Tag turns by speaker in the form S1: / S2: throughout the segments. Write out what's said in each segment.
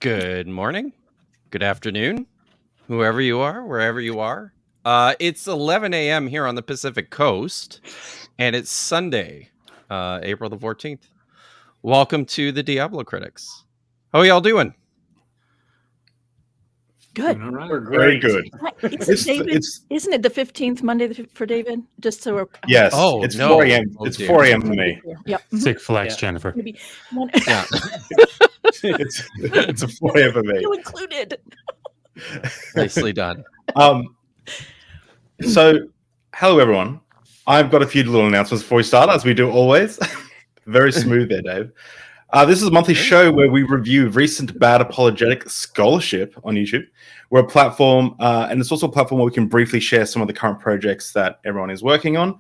S1: Good morning, good afternoon, whoever you are, wherever you are. It's 11 a.m. here on the Pacific Coast, and it's Sunday, April the 14th. Welcome to the Diablocritics. How are y'all doing?
S2: Good.
S3: All right.
S4: We're great.
S2: Very good.
S4: Isn't it the 15th Monday for David? Just so we're
S2: Yes.
S1: Oh,
S2: it's
S1: no.
S2: 4 a.m.
S1: Oh,
S2: It's
S1: dear.
S2: 4 a.m. for me.
S4: Yep.
S3: Sick flex,
S2: Yeah.
S3: Jennifer.
S4: Maybe one.
S1: Yeah.
S2: It's a 4 a.m. for me.
S4: You included.
S1: Nicely done.
S2: So, hello everyone. I've got a few little announcements before we start, as we do always. Very smooth there, Dave. This is a monthly show where we review recent bad apologetic scholarship on YouTube. We're a platform, and it's also a platform where we can briefly share some of the current projects that everyone is working on.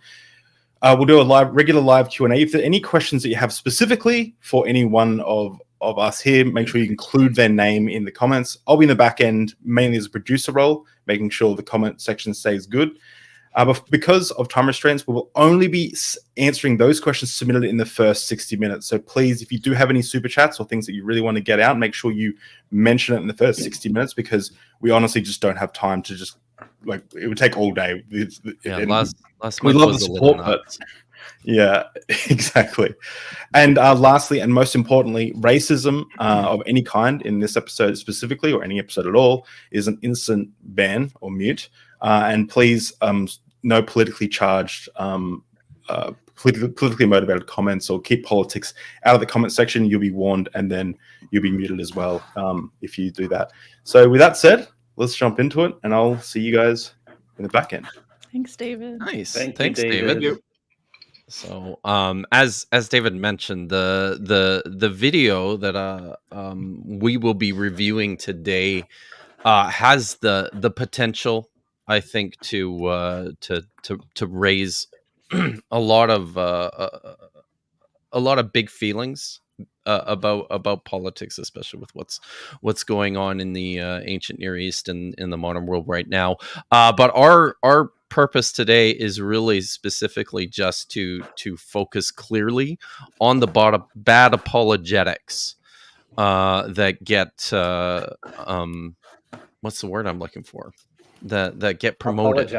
S2: We'll do a regular live Q&A. If there are any questions that you have specifically for any one of us here, make sure you include their name in the comments. I'll be in the back end, mainly as a producer role, making sure the comment section stays good. But because of time restraints, we will only be answering those questions submitted in the first 60 minutes. So please, if you do have any super chats or things that you really want to get out, make sure you mention it in the first 60 minutes, because we honestly just don't have time to just, like, it would take all day.
S1: Last
S2: we
S1: month
S2: love
S1: was
S2: the
S1: a little
S2: support, but
S1: nuts.
S2: yeah, exactly. And lastly, and most importantly, racism of any kind in this episode specifically, or any episode at all, is an instant ban or mute. And please, no politically charged, politically motivated comments, or keep politics out of the comment section. You'll be warned, and then you'll be muted as well if you do that. So with that said, let's jump into it, and I'll see you guys in the back end.
S4: Thanks, David.
S1: Nice.
S4: Thanks,
S1: David. So, as David mentioned, the video that we will be reviewing today has the potential, I think, to raise a lot of big feelings about politics, especially with what's going on in the ancient Near East and in the modern world right now. But our purpose today is really specifically just to focus clearly on the bad apologetics that get what's the word I'm looking for? That get promoted.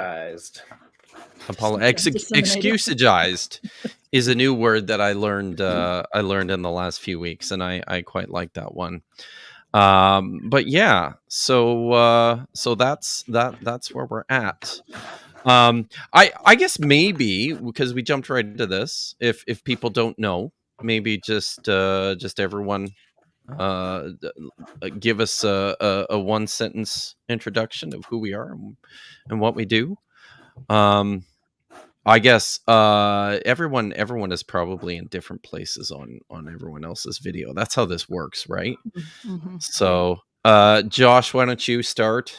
S1: Excusagized is a new word that I learned in the last few weeks, and I quite like that one. But yeah, so that's where we're at. I guess maybe because we jumped right into this, if people don't know, maybe just everyone give us a one sentence introduction of who we are and what we do. I guess everyone is probably in different places on everyone else's video. That's how this works, right?
S4: Mm-hmm.
S1: So Josh, why don't you start?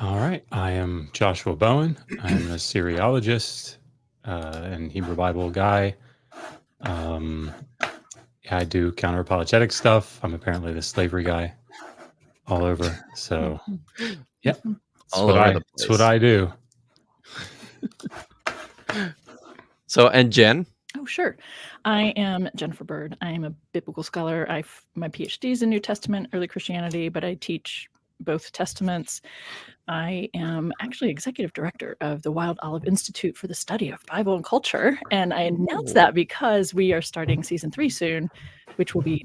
S3: All right. I am Joshua Bowen. I'm a Syriologist and Hebrew Bible guy. I do counter-apologetic stuff. I'm apparently the slavery guy all over. So, yeah, that's what I do.
S1: So, and Jen?
S4: Oh, sure. I am Jennifer Bird. I am a biblical scholar. My PhD is in New Testament, early Christianity, but I teach both testaments. I am actually executive director of the Wild Olive Institute for the Study of Bible and Culture. And I announced that because we are starting season 3 soon, which will be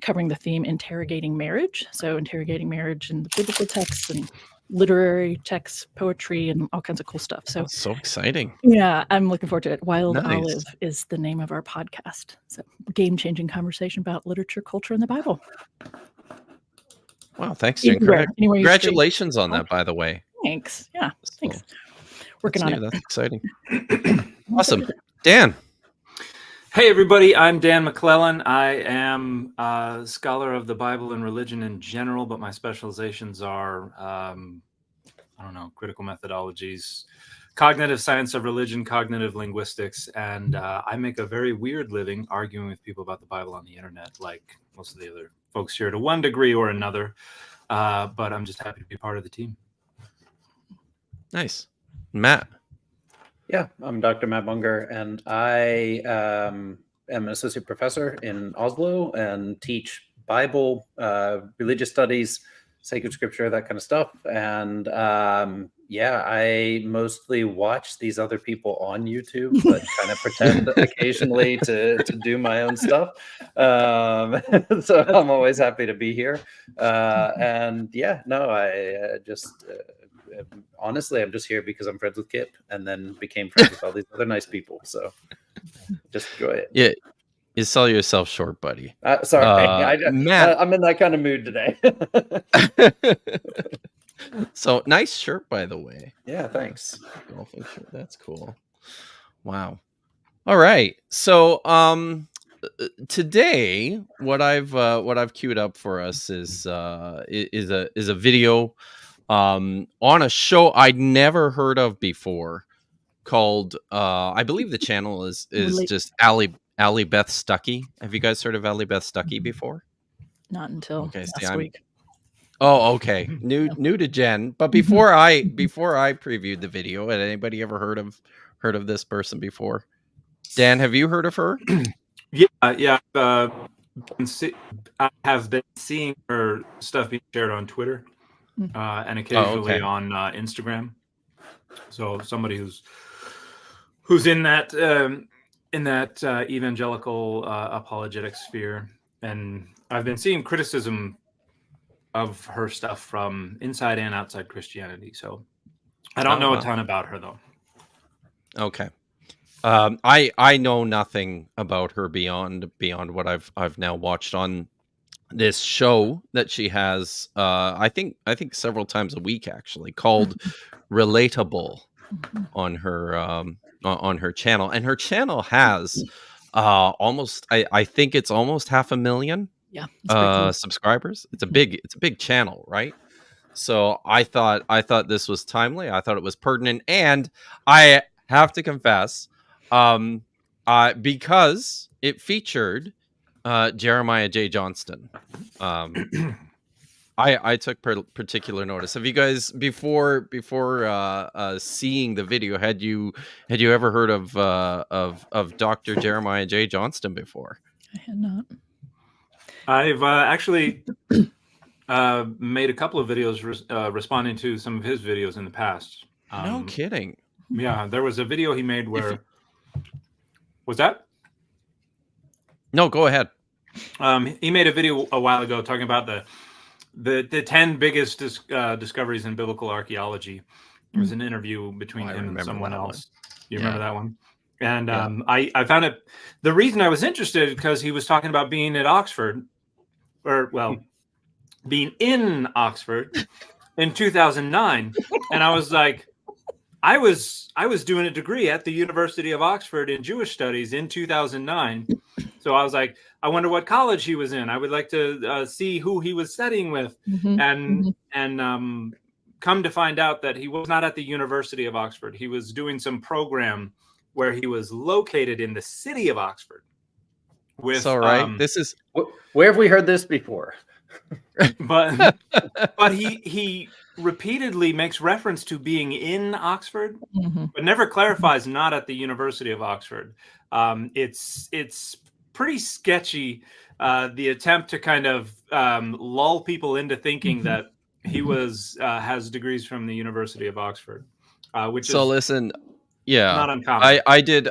S4: covering the theme interrogating marriage. So interrogating marriage in the biblical texts and literary texts, poetry, and all kinds of cool stuff. So
S1: that's so exciting.
S4: Yeah, I'm looking forward to it. Wild
S1: Nice.
S4: Olive is the name of our podcast. So game-changing conversation about literature, culture, and the Bible.
S1: Wow, thanks, Jen. Congratulations on that, by the way.
S4: Thanks. Yeah, thanks. Working on it.
S1: That's exciting. Awesome. Dan.
S5: Hey, everybody. I'm Dan McClellan. I am a scholar of the Bible and religion in general, but my specializations are, critical methodologies, cognitive science of religion, cognitive linguistics, and I make a very weird living arguing with people about the Bible on the internet, like most of the other folks here to one degree or another, but I'm just happy to be part of the team.
S1: Nice. Matt.
S6: Yeah, I'm Dr. Matt Bunger, and I am an associate professor in Oslo and teach Bible, religious studies, sacred scripture, that kind of stuff. And yeah, I mostly watch these other people on YouTube, but kind of pretend occasionally to do my own stuff. So I'm always happy to be here. And yeah, no, I just honestly, I'm just here because I'm friends with Kip, and then became friends with all these other nice people. So just enjoy it.
S1: Yeah, you sell yourself short, buddy.
S6: Sorry,
S1: Matt.
S6: I'm in that kind of mood today.
S1: So nice shirt, by the way.
S6: Yeah, thanks.
S1: Golfing shirt. That's cool. Wow. All right. So today what I've queued up for us is a video on a show I'd never heard of before called I believe the channel is just Allie Beth Stuckey. Have you guys heard of Allie Beth Stuckey before?
S4: Not until last week.
S1: Oh, okay. New to Jen. But before I previewed the video, had anybody ever heard of this person before? Dan, have you heard of her?
S5: Yeah. I have been seeing her stuff being shared on Twitter and occasionally on Instagram. So somebody who's in that evangelical apologetic sphere, and I've been seeing criticism of her stuff from inside and outside Christianity. So I don't know a ton about her though.
S1: Okay. I know nothing about her beyond what I've now watched on this show that she has I think several times a week actually, called Relatable on her channel, and her channel has almost I think it's almost 500,000 subscribers. It's a big channel, right? So I thought this was timely. I thought it was pertinent, and I have to confess, because it featured Jeremiah J. Johnston. I took particular notice. Have you guys before seeing the video, had you ever heard of Dr. Jeremiah J. Johnston before?
S4: I had not.
S5: I've actually made a couple of videos responding to some of his videos in the past.
S1: No kidding.
S5: Yeah, there was a video he made where. Was that?
S1: No, go ahead.
S5: He made a video a while ago talking about the 10 biggest discoveries in biblical archaeology. It was an interview between him and someone else. You remember that one? And I found it. The reason I was interested because he was talking about being at Oxford, being in Oxford in 2009, and I was like, I was doing a degree at the University of Oxford in Jewish Studies in 2009. So I was like, I wonder what college he was in. I would like to see who he was studying with, and come to find out that he was not at the University of Oxford. He was doing some program where he was located in the city of Oxford.
S1: This is
S6: where have we heard this before?
S5: but he repeatedly makes reference to being in Oxford, but never clarifies not at the University of Oxford. It's pretty sketchy, the attempt to kind of lull people into thinking that he has degrees from the University of Oxford, which is
S1: listen, not
S5: uncommon.
S1: I did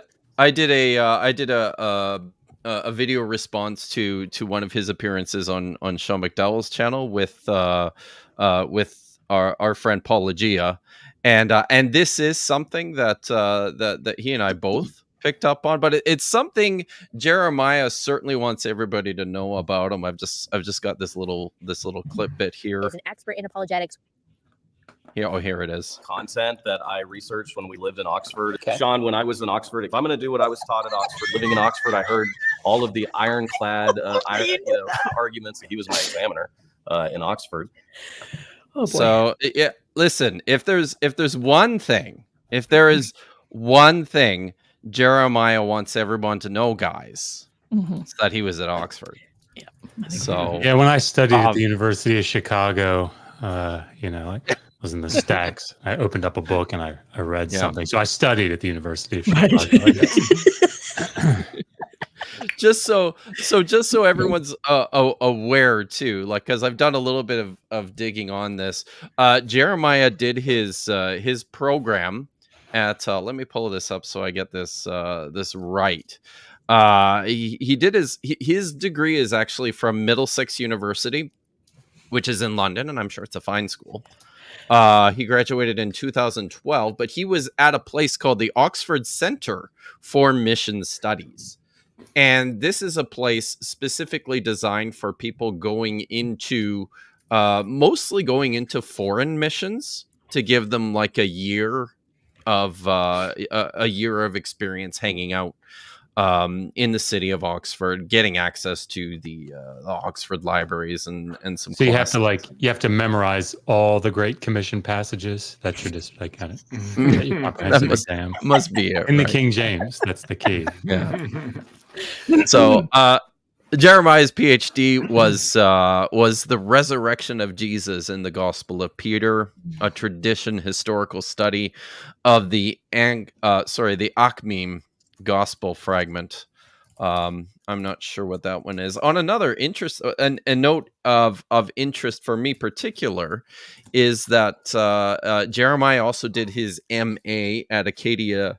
S1: a video response to one of his appearances on Sean McDowell's channel with our friend Apologia, and this is something that he and I both picked up on, but it's something Jeremiah certainly wants everybody to know about him. I've just got this little clip bit here.
S7: He's an expert in apologetics.
S1: Here it is.
S8: Content that I researched when we lived in Oxford. Okay. Sean, when I was in Oxford, if I'm going to do what I was taught at Oxford, living in Oxford, I heard all of the ironclad arguments. He was my examiner in Oxford.
S6: Oh, boy.
S1: So listen, if there is one thing Jeremiah wants everyone to know, guys, it's that he was at Oxford.
S4: Yeah.
S3: When I studied at the University of Chicago, was in the stacks. I opened up a book and I read something. So I studied at the University of Chicago.
S1: just so everyone's aware too, like, because I've done a little bit of digging on this. Jeremiah did his program at let me pull this up so I get this right. He did his degree is actually from Middlesex University, which is in London, and I'm sure it's a fine school. He graduated in 2012, but he was at a place called the Oxford Center for Mission Studies. And this is a place specifically designed for people going into, mostly going into foreign missions, to give them like a year of experience hanging out in the city of Oxford, getting access to the Oxford libraries and some.
S3: So you have to memorize all the Great Commission passages. That should just like kind of get your comprehensive exam.
S1: Must be it,
S3: in
S1: right?
S3: the King James. That's the key.
S1: Yeah. So Jeremiah's PhD was the resurrection of Jesus in the Gospel of Peter, a tradition historical study of the Achmim Gospel fragment. I'm not sure what that one is. On another interest, a note of interest for me particular is that Jeremiah also did his MA at Acadia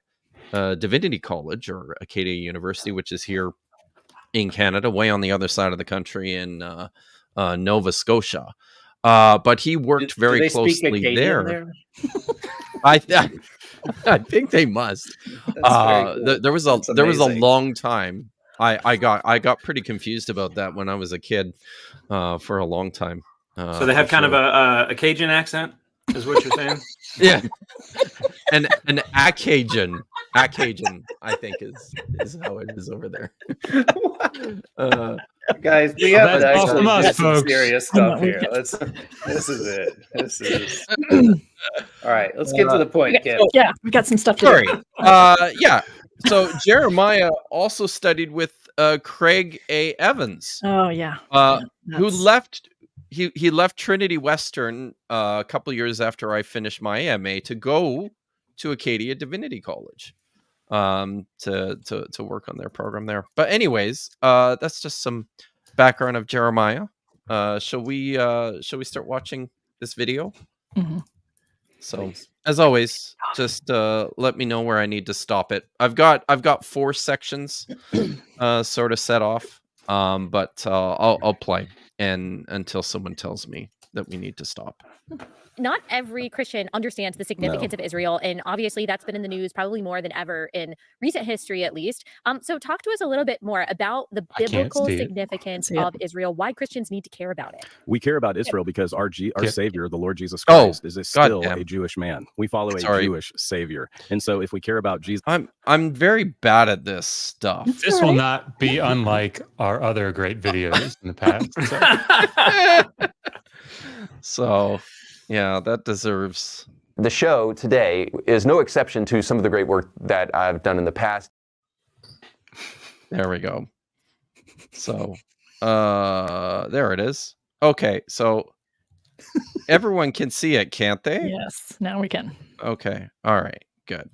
S1: Divinity College, or Acadia University, which is here in Canada, way on the other side of the country in Nova Scotia. But he worked very closely there. I think they must. Cool. There was a long time. I got pretty confused about that when I was a kid for a long time.
S5: So they have kind of a Cajun accent, is what you're saying?
S1: Yeah, an Acadian, I think is how it is over there.
S6: Guys, we have to actually get some serious stuff here. This is it. This is all right. Let's get to the point, Kim.
S4: Yeah, we got some stuff to do.
S1: Yeah. So Jeremiah also studied with Craig A. Evans.
S4: Oh yeah.
S1: Who left? He left Trinity Western a couple of years after I finished my MA to go to Acadia Divinity College to work on their program there. But anyways, that's just some background of Jeremiah. Shall we start watching this video?
S4: Mm-hmm.
S1: So
S6: Please.
S1: As always, just let me know where I need to stop it. I've got 4 sections sort of set off, but I'll play and until someone tells me that we need to stop.
S7: Not every Christian understands the significance of Israel, and obviously that's been in the news probably more than ever in recent history, at least. So talk to us a little bit more about the biblical significance of Israel, why Christians need to care about it.
S8: We care about Israel because our Savior, the Lord Jesus Christ, is still a Jewish man. We follow a Jewish Savior. And so if we care about Jesus...
S1: I'm very bad at this stuff.
S3: This will not be unlike our other great videos in the past.
S1: So... yeah, that deserves...
S9: The show today is no exception to some of the great work that I've done in the past.
S1: There we go. So, there it is. Okay, so everyone can see it, can't they?
S4: Yes, now we can.
S1: Okay, all right, good.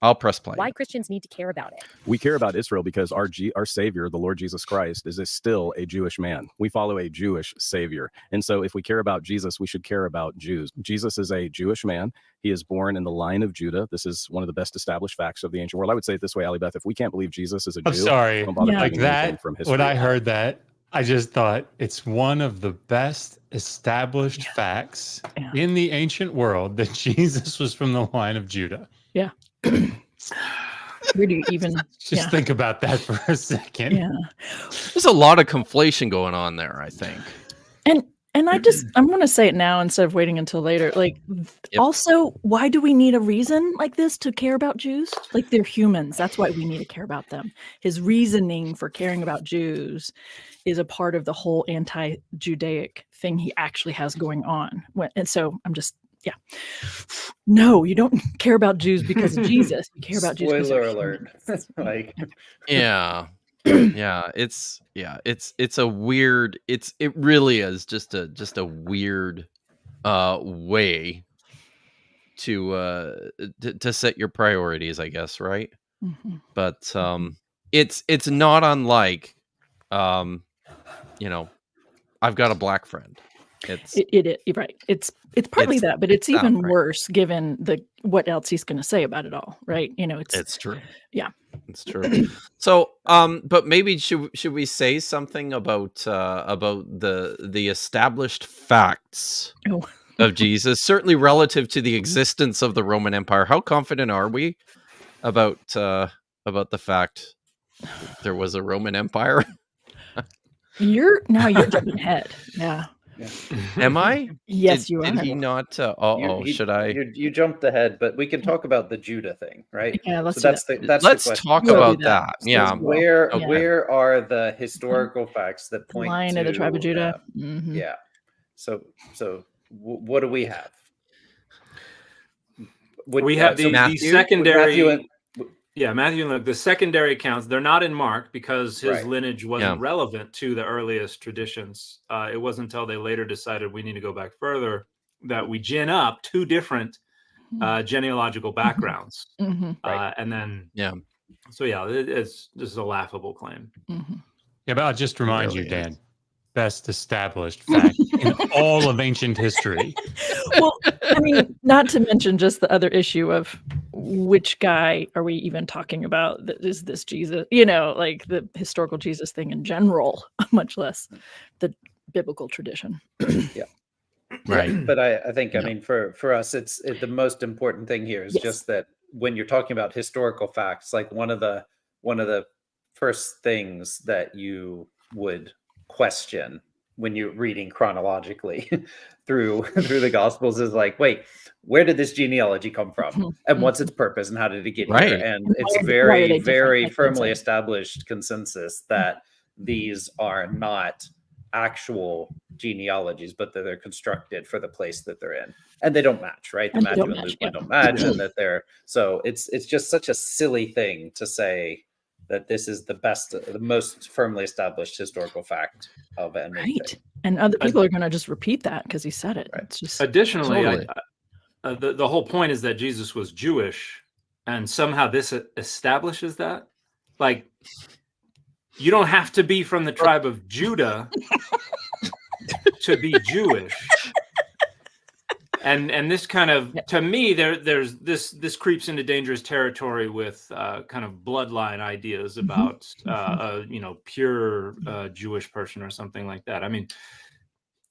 S1: I'll press play.
S7: Why Christians need to care about it.
S8: We care about Israel because our Savior, the Lord Jesus Christ, is still a Jewish man. We follow a Jewish Savior. And so if we care about Jesus, we should care about Jews. Jesus is a Jewish man. He is born in the line of Judah. This is one of the best established facts of the ancient world. I would say it this way, Ali Beth, if we can't believe Jesus is a Jew...
S3: I'm sorry.
S8: Like
S3: that,
S8: from history.
S3: when I heard that, I just thought it's one of the best established facts in the ancient world that Jesus was from the line of Judah.
S4: Yeah. Where do you even
S3: just think about that for a second?
S4: Yeah.
S1: There's a lot of conflation going on there, I think.
S4: And I'm going to say it now instead of waiting until later. Like, also, why do we need a reason like this to care about Jews? Like, they're humans. That's why we need to care about them. His reasoning for caring about Jews is a part of the whole anti-Judaic thing he actually has going on. And so I'm just, no, you don't care about Jews because of Jesus. You care about Jews.
S6: Spoiler alert. Like,
S1: it's a weird, it really is just a weird way to set your priorities, I guess, right?
S4: Mm-hmm.
S1: But it's not unlike, you know, I've got a black friend.
S4: You're right. It's partly
S1: It's
S4: that, but it's even
S1: right.
S4: worse given what else he's going to say about it all, right? You know,
S1: It's true.
S4: Yeah,
S1: it's true. So, but maybe should we say something about the established facts
S4: Oh.
S1: of Jesus, certainly relative to the existence of the Roman Empire? How confident are we about the fact there was a Roman Empire?
S4: You're jumping ahead. Yeah.
S1: Am I?
S4: Yes, you are.
S1: Did he not? Should I?
S6: You jumped ahead, but we can talk about the Judah thing, right?
S4: Yeah, let's
S6: so
S4: do
S6: that's
S4: that.
S6: that's
S1: Let's
S6: the question.
S1: talk
S4: We'll
S1: about
S4: do that.
S1: that.
S4: So
S1: Yeah.
S6: Where are the historical facts that point
S4: Line
S6: to
S4: of the tribe of Judah? Mhm.
S6: Yeah. So what do we have?
S5: We have the secondary. Matthew and Luke, the secondary accounts, they're not in Mark because his lineage wasn't relevant to the earliest traditions. It wasn't until they later decided we need to go back further that we gin up two different genealogical backgrounds. And then, this is a laughable claim.
S3: Yeah, but I'll just remind you, Dan, best established fact in all of ancient history.
S4: Well, I mean, not to mention just the other issue of which guy are we even talking about? Is this Jesus? You know, like the historical Jesus thing in general, much less the biblical tradition.
S1: Right.
S6: But I think, I mean, for us, it's the most important thing here is just that when you're talking about historical facts, like one of the first things that you would question when you're reading chronologically through the Gospels is like, wait, where did this genealogy come from, and what's its purpose, and how did it get here? And it's very firmly established consensus that these are not actual genealogies, but that they're constructed for the place that they're in, and they don't match, right? The Matthew and Luke don't match, and that they're so it's just such a silly thing to say that this is the most firmly established historical fact of anything.
S4: Right. And other people are going to just repeat that because he said it. Right. It's just
S5: additionally, the whole point is that Jesus was Jewish, and somehow this establishes that. Like, you don't have to be from the tribe of Judah to be Jewish. And this kind of, to me, there's this creeps into dangerous territory with kind of bloodline ideas about pure Jewish person or something like that. I mean,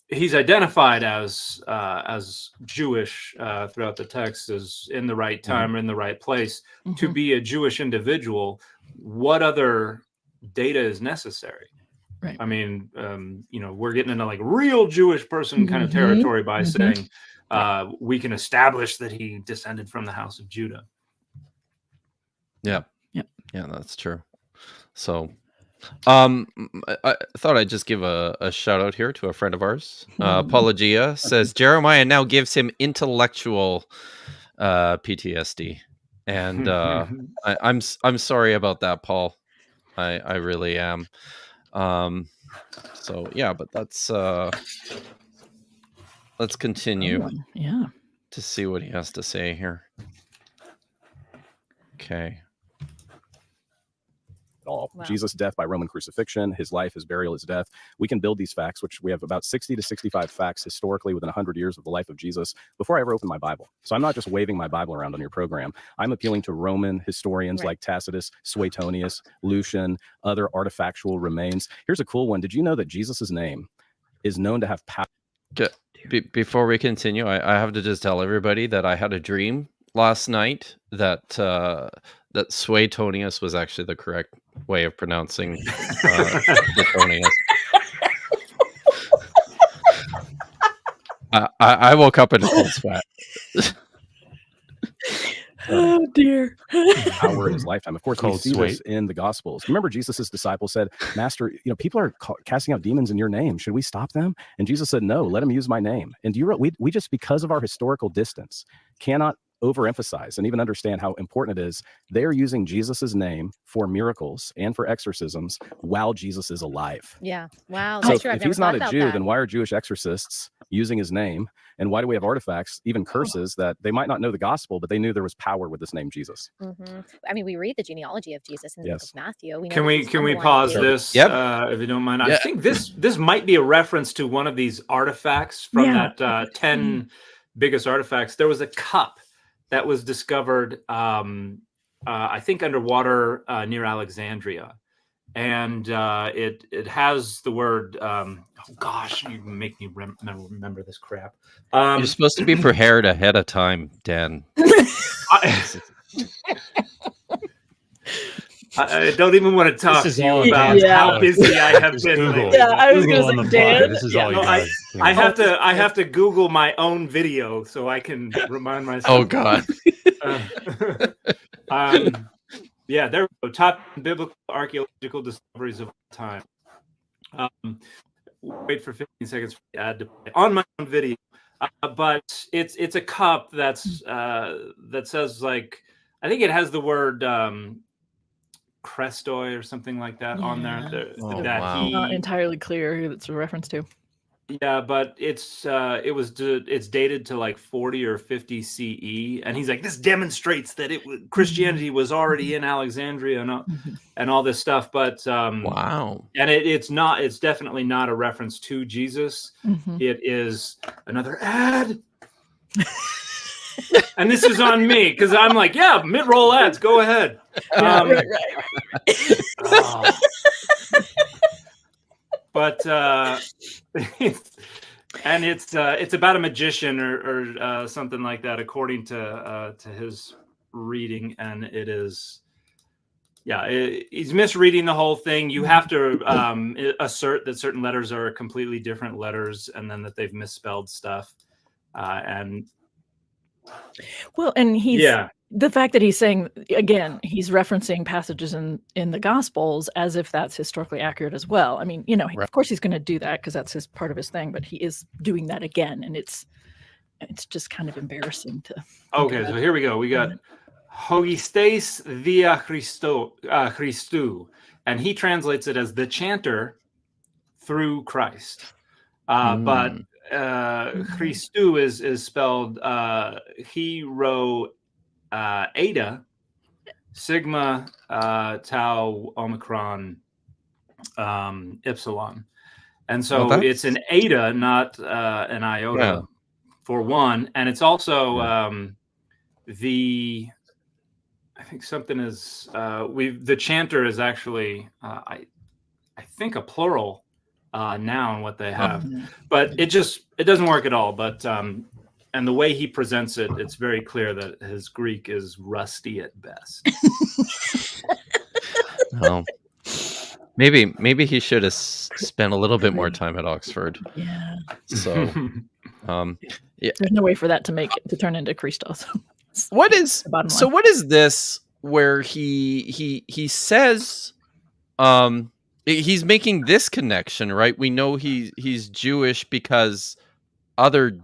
S5: he's identified as Jewish throughout the text, as in the right time or in the right place to be a Jewish individual. What other data is necessary?
S4: Right.
S5: I mean, we're getting into like real Jewish person kind of territory by saying we can establish that he descended from the house of Judah.
S1: Yeah, that's true. So, I thought I'd just give a shout out here to a friend of ours. Apologia says Jeremiah now gives him intellectual PTSD, and I'm sorry about that, Paul. I really am. So yeah, but that's let's continue to see what he has to say here. Okay.
S8: Wow. Jesus' death by Roman crucifixion, his life, his burial, his death. We can build these facts, which we have about 60 to 65 facts historically within 100 years of the life of Jesus before I ever opened my Bible. So I'm not just waving my Bible around on your program. I'm appealing to Roman historians like Tacitus, Suetonius, Lucian, other artifactual remains. Here's a cool one. Did you know that Jesus' name is known to have power?
S1: Before we continue, I have to just tell everybody that I had a dream last night that that Suetonius was actually the correct way of pronouncing Suetonius. I woke up in a cold sweat.
S4: Oh dear.
S8: Power in his lifetime. Of course, we see this in the Gospels. Remember, Jesus' disciples said, "Master, people are casting out demons in your name. Should we stop them?" And Jesus said, "No, let them use my name." And we just, because of our historical distance, cannot overemphasize and even understand how important it is. They're using Jesus's name for miracles and for exorcisms while Jesus is alive.
S7: Yeah. Wow.
S8: So
S7: That's true. I've
S8: if
S7: never
S8: he's
S7: thought
S8: not a
S7: about
S8: Jew,
S7: that.
S8: then why are Jewish exorcists using his name? And why do we have artifacts, even curses, that they might not know the gospel, but they knew there was power with this name Jesus?
S7: I mean, we read the genealogy of Jesus in the book of Matthew. We know
S5: Can
S7: that
S5: we
S7: he's from the line of
S5: pause
S7: David.
S5: this, if you don't mind? I think this might be a reference to one of these artifacts from that 10 biggest artifacts. There was a cup that was discovered, I think, underwater near Alexandria. And it has the word, oh gosh, you make me remember this crap.
S1: You're supposed to be prepared ahead of time, Dan.
S5: I don't even want to talk to you about how busy I have been.
S3: Google.
S4: Yeah, I was
S3: Google
S4: going
S3: on
S4: to
S3: the
S4: say,
S3: fly.
S4: Dan.
S3: This is all you
S5: I
S3: guys.
S5: I have to Google my own video so I can remind myself.
S1: Oh God.
S5: Yeah, there we go. Top biblical archaeological discoveries of all time. Wait for 15 seconds for the ad to play on my own video. But it's a cup that's that says, like, I think it has the word Crestoi or something like that on there.
S4: I'm not entirely clear who it's a reference to.
S5: Yeah, but it's dated to like 40 or 50 CE, and he's like, this demonstrates that Christianity was already in Alexandria and all this stuff. But
S1: wow,
S5: and it's definitely not a reference to Jesus. It is another ad. And this is on me because I'm like, yeah, mid-roll ads, go ahead.
S4: Right.
S5: But and it's about a magician or something like that, according to his reading, and it is, he's misreading the whole thing. You have to assert that certain letters are completely different letters, and then that they've misspelled stuff, and
S4: he's the fact that he's saying, again, he's referencing passages in the Gospels as if that's historically accurate as well. I mean, of course he's going to do that because that's part of his thing, but he is doing that again, and it's just kind of embarrassing to.
S5: Okay, so here we go. We got Hogistes via Christou, and he translates it as the chanter through Christ. But Christou is spelled Hero Eta Sigma Tau Omicron Epsilon, and so it's an eta, not an iota, for one, and it's also I think something is the chanter is actually I think a plural noun, what they have, but it doesn't work at all. But and the way he presents it, it's very clear that his Greek is rusty at best.
S1: Oh, maybe he should have spent a little bit more time at Oxford.
S4: Yeah.
S1: So,
S4: there's no way for that to turn into Christos.
S1: What is this where he says he's making this connection, right? We know he's Jewish because other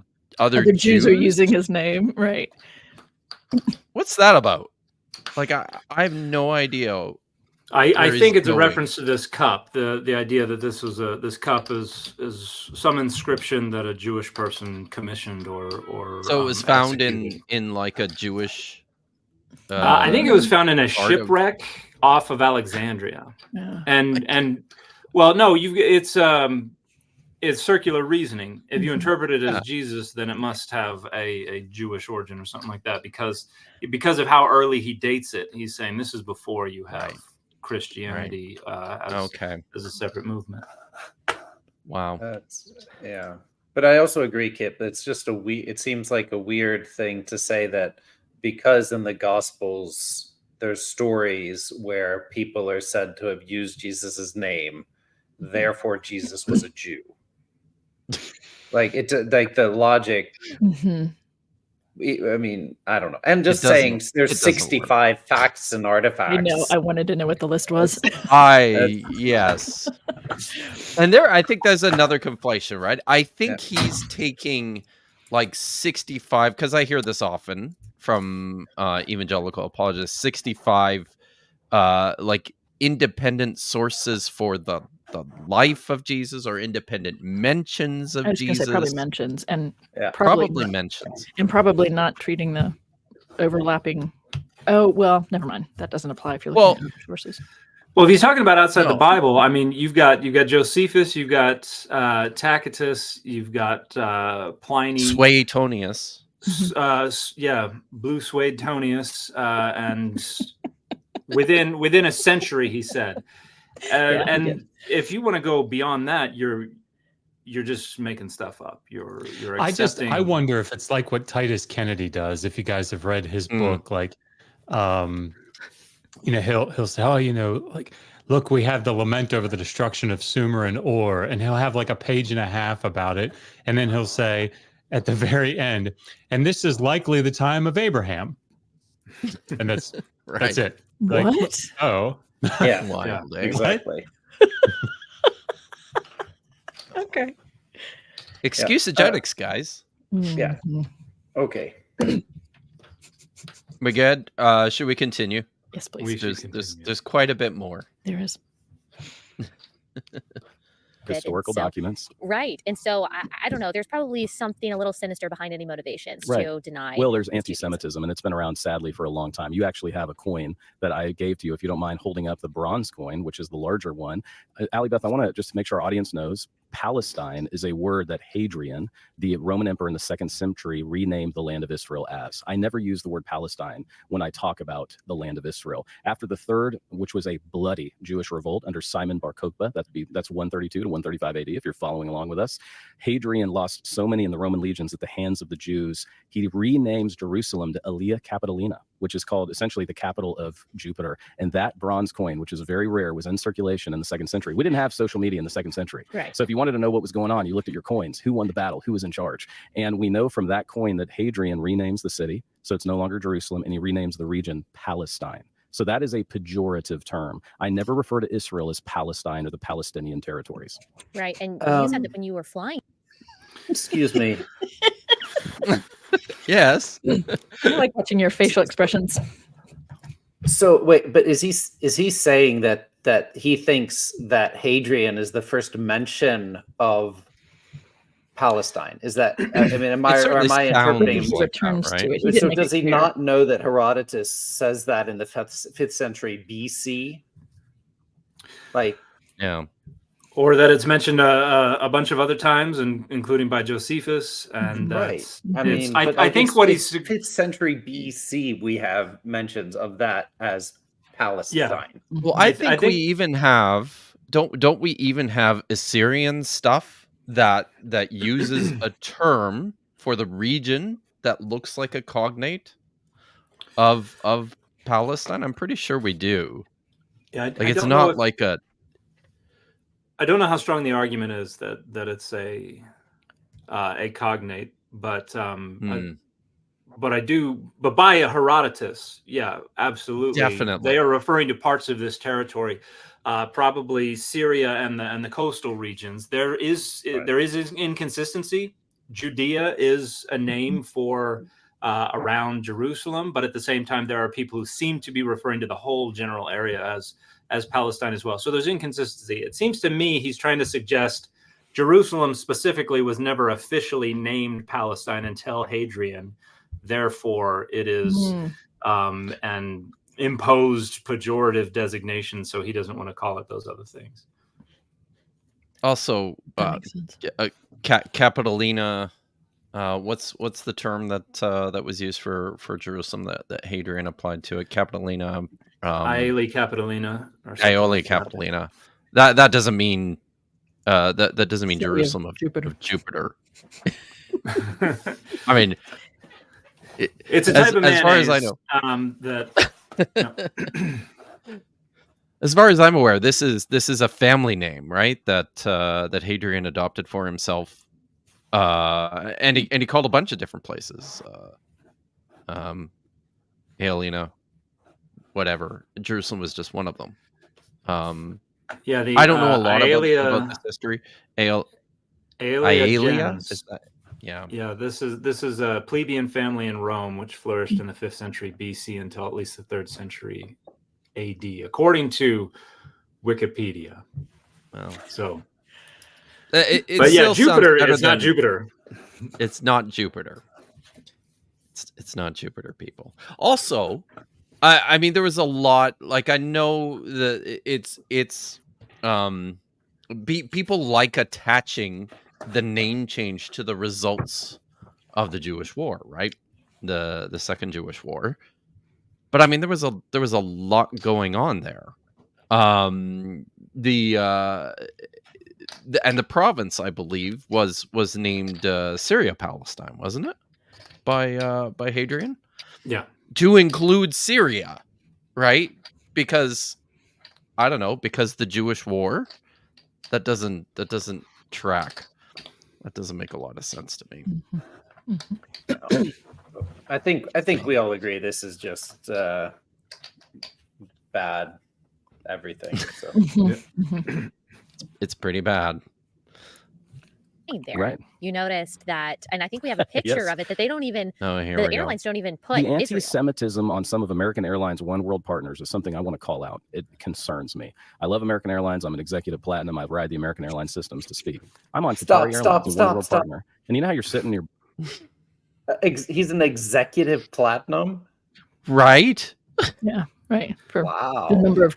S4: Jews are using his name, right?
S1: What's that about? Like, I have no idea.
S5: I think it's a reference to this cup. The idea that this cup is some inscription that a Jewish person commissioned or
S1: so it was found in like a Jewish.
S5: I think it was found in a shipwreck off of Alexandria.
S4: Yeah.
S5: And well, no, it's circular reasoning. If you interpret it as Jesus, then it must have a Jewish origin or something like that, because of how early he dates it. He's saying this is before you have Christianity as a separate movement.
S1: Wow.
S6: But I also agree, Kip. It's just it seems like a weird thing to say that because in the Gospels there's stories where people are said to have used Jesus's name, therefore Jesus was a Jew. Like the logic. I mean, I don't know. I'm just saying there's 65 facts and artifacts.
S4: I know. I wanted to know what the list was.
S1: Yes. And I think there's another conflation, right? I think he's taking like 65, because I hear this often from evangelical apologists, 65 like independent sources for the life of Jesus, or independent mentions of
S4: I was going to say probably
S1: Jesus.
S4: mentions, and
S1: Probably mentions,
S4: and probably not treating the overlapping. Oh well, never mind. That doesn't apply if you're looking at other sources.
S5: Well, if he's talking about outside the Bible, I mean, you've got Josephus, you've got Tacitus, you've got Pliny,
S1: Suetonius,
S5: Blue Suetonius, and within a century, he said. And if you want to go beyond that, you're just making stuff up. You're accepting.
S3: I wonder if it's like what Titus Kennedy does. If you guys have read his book, like, he'll say, like, look, we have the lament over the destruction of Sumer and Ur, and he'll have like a page and a half about it, and then he'll say at the very end, and this is likely the time of Abraham, and that's
S1: right.
S3: That's it.
S4: What?
S3: Like, oh,
S6: yeah, exactly.
S4: Okay.
S1: Excusegetics, guys.
S6: Yeah. Okay.
S1: We good? Should we continue?
S4: Yes, please.
S1: There's quite a bit more.
S4: There is.
S8: Historical documents.
S7: Right. And so I don't know. There's probably something a little sinister behind any motivations to deny.
S8: Well, there's anti-Semitism, and it's been around, sadly, for a long time. You actually have a coin that I gave to you, if you don't mind holding up the bronze coin, which is the larger one. Allie Beth, I want to just make sure our audience knows Palestine is a word that Hadrian, the Roman emperor in the 2nd century, renamed the land of Israel as. I never use the word Palestine when I talk about the land of Israel. After the third, which was a bloody Jewish revolt under Simon Bar Kokhba, that's 132 to 135 AD, if you're following along with us. Hadrian lost so many in the Roman legions at the hands of the Jews, he renames Jerusalem to Aelia Capitolina, which is called essentially the capital of Jupiter. And that bronze coin, which is very rare, was in circulation in the 2nd century. We didn't have social media in the 2nd century.
S7: Right.
S8: So if you wanted to know what was going on, you looked at your coins. Who won the battle? Who was in charge? And we know from that coin that Hadrian renames the city, so it's no longer Jerusalem, and he renames the region Palestine. So that is a pejorative term. I never refer to Israel as Palestine or the Palestinian territories.
S7: Right. And you said that when you were flying.
S6: Excuse me.
S1: Yes.
S4: I like watching your facial expressions.
S6: So wait, but is he saying that he thinks that Hadrian is the first mention of Palestine? Is that, I mean, am I interpreting?
S4: He returns to it.
S6: So does he not know that Herodotus says that in the 5th century BC? Like,
S1: yeah.
S5: Or that it's mentioned a bunch of other times, and including by Josephus, and
S6: right. I
S5: mean,
S6: mean,
S5: I think what he's
S6: 5th century BC, we have mentions of that as Palestine.
S1: Yeah. Well, I think we even have don't we even have Assyrian stuff that uses a term for the region that looks like a cognate of Palestine? I'm pretty sure we do.
S5: Yeah,
S1: it's not like a.
S5: I don't know how strong the argument is that it's a cognate, but I do. But by Herodotus, yeah, absolutely,
S1: definitely,
S5: they are referring to parts of this territory, probably Syria and the coastal regions. There is inconsistency. Judea is a name for around Jerusalem, but at the same time, there are people who seem to be referring to the whole general area as Palestine as well. So there's inconsistency. It seems to me he's trying to suggest Jerusalem specifically was never officially named Palestine until Hadrian. Therefore, it is an imposed pejorative designation, so he doesn't want to call it those other things.
S1: Also, Capitolina. What's the term that was used for Jerusalem that Hadrian applied to it? Capitolina.
S5: Aelia Capitolina.
S1: Aelia Capitolina. That doesn't mean that doesn't mean Jerusalem of Jupiter. I mean,
S5: it's a type of mayonnaise,
S1: as far as I know. As far as I'm aware, this is a family name, right? That Hadrian adopted for himself. And he called a bunch of different places. Aelia, whatever. Jerusalem was just one of them.
S5: Yeah,
S1: I don't know a lot about this history. Aelia. Yeah.
S5: Yeah, this is a plebeian family in Rome, which flourished in the 5th century BC until at least the 3rd century AD, according to Wikipedia.
S1: Well,
S5: so
S1: it
S5: but yeah,
S1: still sounds
S5: Jupiter.
S1: better
S5: It's not
S1: than
S5: Jupiter.
S1: It's not Jupiter. It's not Jupiter, people. Also, I mean, there was a lot. Like, I know that it's people like attaching the name change to the results of the Jewish War, right? The Second Jewish War. But I mean, there was a lot going on there. And the province, I believe, was named Syria Palestine, wasn't it? By Hadrian?
S5: Yeah.
S1: To include Syria, right? Because I don't know, because the Jewish War, that doesn't track. That doesn't make a lot of sense to me.
S6: I think we all agree this is just bad everything. So
S1: It's pretty bad.
S7: There,
S8: Right.
S7: you noticed that, and I think we have a picture
S8: Yes.
S7: of it that they don't even.
S1: Oh, here
S7: The
S1: we
S7: airlines
S1: go.
S7: don't even put
S8: The
S7: Israel.
S8: anti-Semitism on some of American Airlines One World partners is something I want to call out. It concerns me. I love American Airlines. I'm an executive platinum. I ride the American Airlines systems to speak. I'm on Qatari Airlines, a One World partner. And you know how you're sitting here.
S6: He's an executive platinum,
S1: Right?
S4: Yeah, right. For
S6: wow.
S4: the number of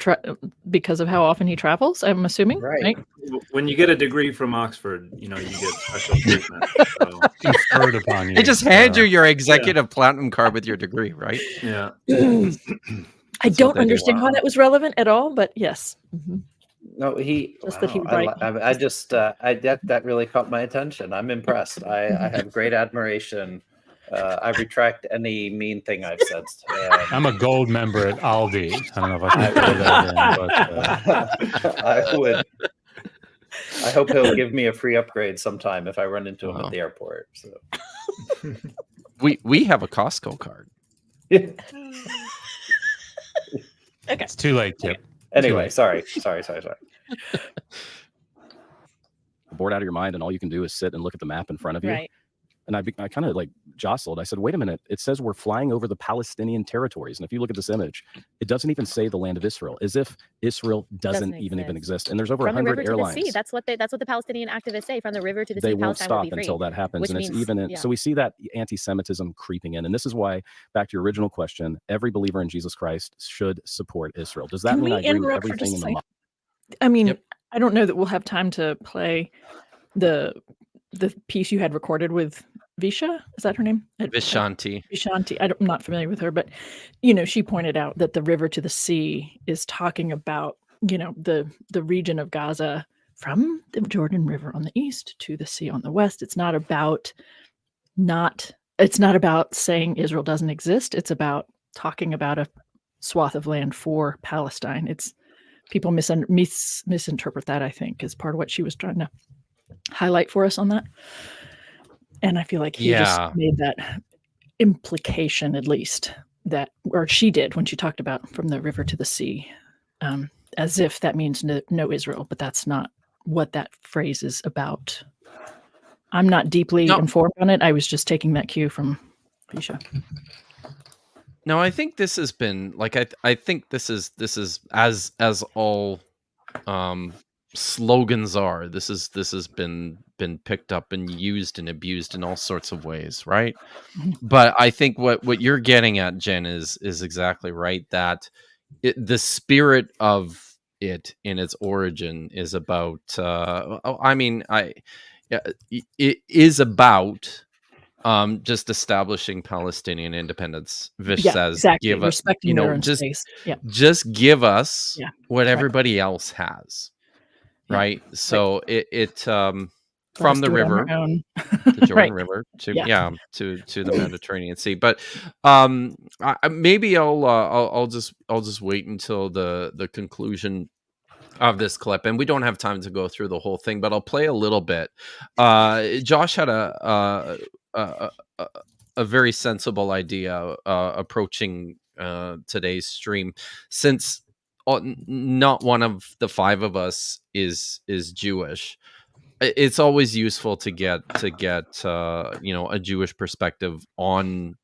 S4: because of how often he travels, I'm assuming.
S6: Right.
S5: When you get a degree from Oxford, you get special treatment. So,
S3: Conferred upon you.
S1: They just hand you your executive platinum card with your degree, right?
S5: yeah.
S4: I don't understand how that was relevant at all, but yes. Mhm.
S6: No,
S4: Just that he would write.
S6: I just that really caught my attention. I'm impressed. I have great admiration. I retract any mean thing I've said.
S3: I'm a gold member at Aldi. I don't know if I can throw that in, but
S6: I would. I hope he'll give me a free upgrade sometime if I run into him at the airport. So
S1: We have a Costco card.
S4: Okay.
S3: it's too late, Kip.
S6: Anyway, sorry.
S8: Bored out of your mind, and all you can do is sit and look at the map in front of you.
S7: Right.
S8: And I kind of like jostled. I said, wait a minute. It says we're flying over the Palestinian territories. And if you look at this image, it doesn't even say the land of Israel, as if Israel doesn't even exist. And there's over
S7: From the
S8: 100
S7: river
S8: airlines.
S7: to the sea. That's what the Palestinian activists say. From the river to the sea,
S8: They won't
S7: Palestine will
S8: stop
S7: be free.
S8: until that happens.
S7: Which
S8: And it's
S7: means-
S8: even in,
S7: yeah.
S8: so we see that anti-Semitism creeping in. And this is why, back to your original question, every believer in Jesus Christ should support Israel. Does that
S4: Can
S8: mean
S4: we
S8: I agree with
S4: interrupt for
S8: everything
S4: just
S8: in
S4: a
S8: the
S4: second? I mean,
S1: Yep.
S4: I don't know that we'll have time to play the piece you had recorded with Visha. Is that her name?
S1: Vishanti.
S4: Vishanti. I'm not familiar with her, but she pointed out that the river to the sea is talking about the region of Gaza from the Jordan River on the east to the sea on the west. It's not about saying Israel doesn't exist. It's about talking about a swath of land for Palestine. It's people misinterpret that, I think, is part of what she was trying to highlight for us on that. And I feel like he just made that implication, at least, or she did when she talked about from the river to the sea, as if that means no Israel, but that's not what that phrase is about. I'm not deeply informed on it. I was just taking that cue from Visha.
S1: No, I think this has been like I think this is as all slogans are. This has been picked up and used and abused in all sorts of ways, right? But I think what you're getting at, Jen, is exactly right. That the spirit of it in its origin is about. It is about just establishing Palestinian independence. Vish says,
S4: exactly.
S1: give us,
S4: respecting their own space. Yeah.
S1: Just give us what
S4: Right.
S1: everybody else has. Right. So it from the river, the Jordan River to to the Mediterranean Sea. But maybe I'll just wait until the conclusion of this clip, and we don't have time to go through the whole thing, but I'll play a little bit. Josh had a very sensible idea approaching today's stream, since not one of the five of us is Jewish. it's always useful to get a Jewish perspective on